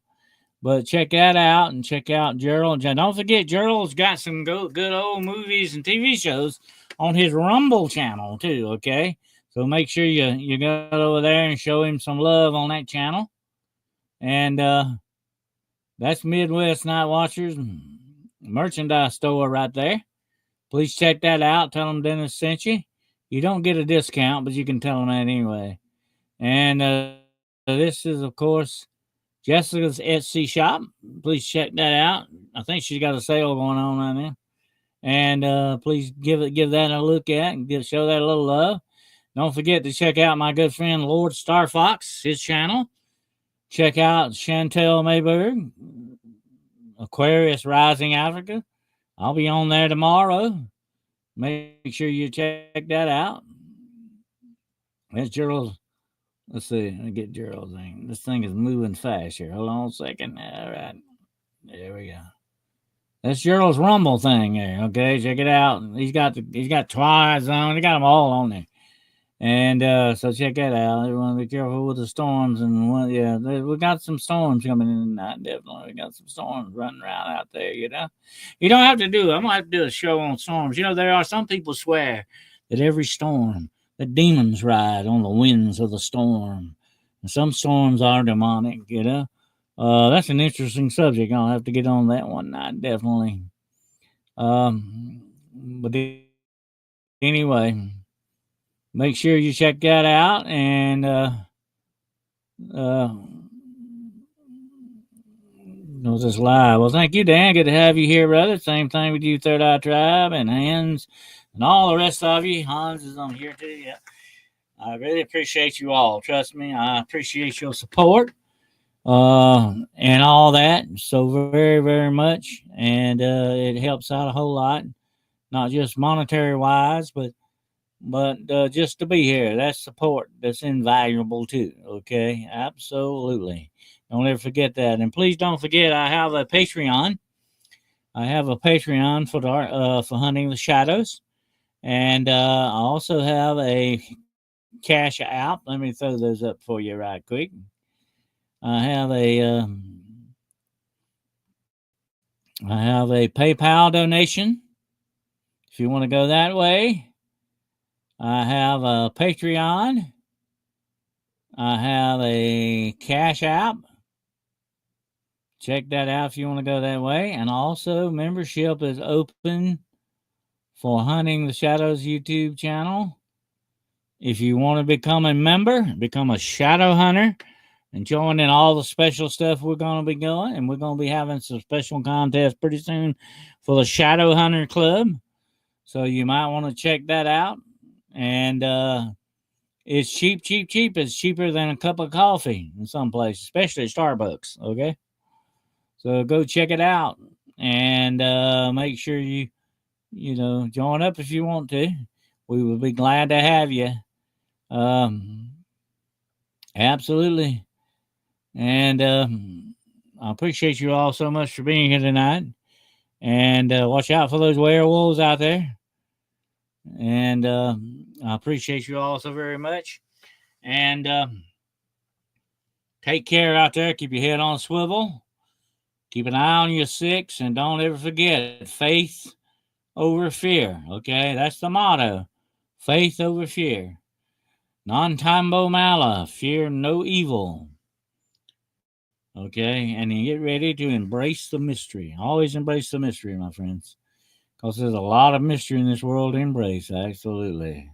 S1: But check that out and check out Gerald. Don't forget, Gerald's got some good old movies and TV shows on his Rumble channel too. Okay, so make sure you go over there and show him some love on that channel. And that's Midwest Night Watchers merchandise store right there. Please check that out. Tell them Dennis sent you. You don't get a discount, but you can tell them that anyway. And this is, of course, Jessica's Etsy shop. Please check that out. I think she's got a sale going on right now. And please give that a look at and show that a little love. Don't forget to check out my good friend Lord Starfox, his channel. Check out Chantel Mayberg, Aquarius Rising Africa. I'll be on there tomorrow. Make sure you check that out. That's Gerald's. Let's see. Let me get Gerald's thing. This thing is moving fast here. Hold on a second. All right. There we go. That's Gerald's Rumble thing there. Okay, check it out. He's got Twilight Zone. He got them all on there. And so check that out. Everyone be careful with the storms we got some storms coming in tonight. Definitely, we got some storms running around out there. You don't have to do it. I'm gonna have to do a show on storms. There are some people swear that every storm that demons ride on the winds of the storm, and some storms are demonic. That's an interesting subject. I'll have to get on that one night, definitely. But anyway, make sure you check that out. And was this live? Well, thank you, Dan. Good to have you here, brother. Same thing with you, Third Eye Tribe, and Hans, and all the rest of you. Hans is on here too. Yeah, I really appreciate you all. Trust me, I appreciate your support. And all that so very, very much. And it helps out a whole lot, not just monetary wise, but just to be here. That's support that's invaluable too. Okay, absolutely. Don't ever forget that. And please don't forget, I have a Patreon. I have a Patreon for Hunting the Shadows, and I also have a Cash App. Let me throw those up for you right quick. I have a PayPal donation if you want to go that way. I have a Patreon. I have a Cash App. Check that out if you want to go that way. And also, membership is open for Hunting the Shadows YouTube channel. If you want to become a member, become a shadow hunter, and join in all the special stuff we're going to be going. And we're going to be having some special contests pretty soon for the Shadow Hunter Club. So you might want to check that out. And it's cheap. It's cheaper than a cup of coffee in some places, especially Starbucks. Okay. So go check it out. And make sure you join up if you want to. We would be glad to have you. Absolutely. And I appreciate you all so much for being here tonight. And watch out for those werewolves out there. And I appreciate you all so very much. And take care out there. Keep your head on a swivel. Keep an eye on your six. And don't ever forget, faith over fear. Okay, that's the motto. Faith over fear. Non timbo mala. Fear no evil. Okay, and you get ready to embrace the mystery. Always embrace the mystery, my friends. Because there's a lot of mystery in this world to embrace, absolutely.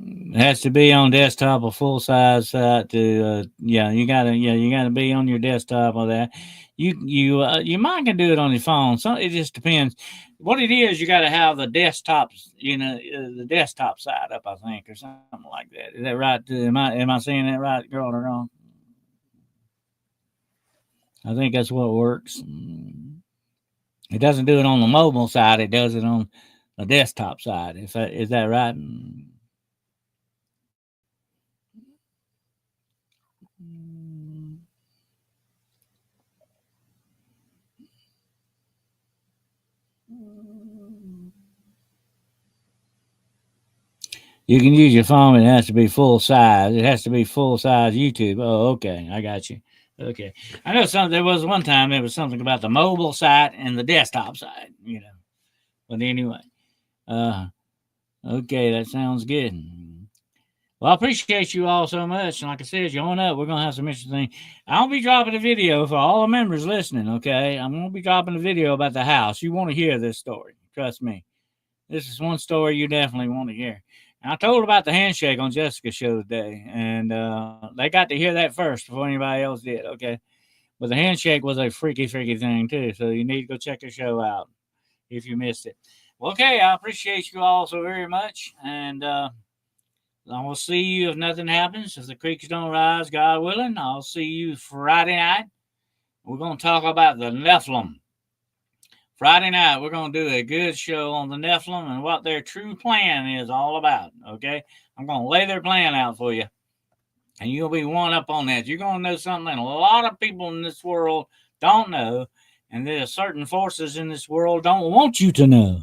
S1: It has to be on desktop, a full size site to you gotta be on your desktop or that. You might can do it on your phone. So it just depends. What it is, you got to have the desktop, the desktop side up, I think, or something like that. Is that right? Am I saying that right, girl, or wrong? I think that's what works. It doesn't do it on the mobile side. It does it on the desktop side. Is that right? You can use your phone, it has to be full size. It has to be full size YouTube. Oh, okay. I got you. Okay. I know there was one time there was something about the mobile site and the desktop site, But anyway, uh, okay, that sounds good. Well, I appreciate you all so much. And like I said, join up. We're going to have some interesting. I'll be dropping a video for all the members listening, okay? I'm going to be dropping a video about the house. You want to hear this story. Trust me. This is one story you definitely want to hear. And I told about the handshake on Jessica's show today, and they got to hear that first before anybody else did, okay? But the handshake was a freaky thing, too. So you need to go check the show out if you missed it. Well, okay, I appreciate you all so very much. And I will see you if nothing happens. If the creeks don't rise, God willing, I'll see you Friday night. We're going to talk about the Nephilim. Friday night, we're going to do a good show on the Nephilim and what their true plan is all about, okay? I'm going to lay their plan out for you, and you'll be one up on that. You're going to know something a lot of people in this world don't know, and there are certain forces in this world don't want you to know.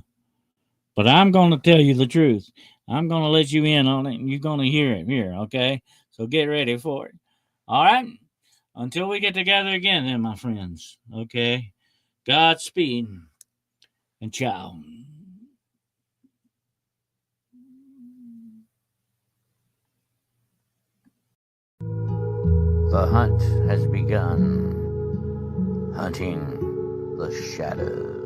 S1: But I'm going to tell you the truth. I'm going to let you in on it, and you're going to hear it here, okay? So get ready for it. All right? Until we get together again then, my friends, okay? Godspeed and ciao. The hunt has begun. Hunting the shadows.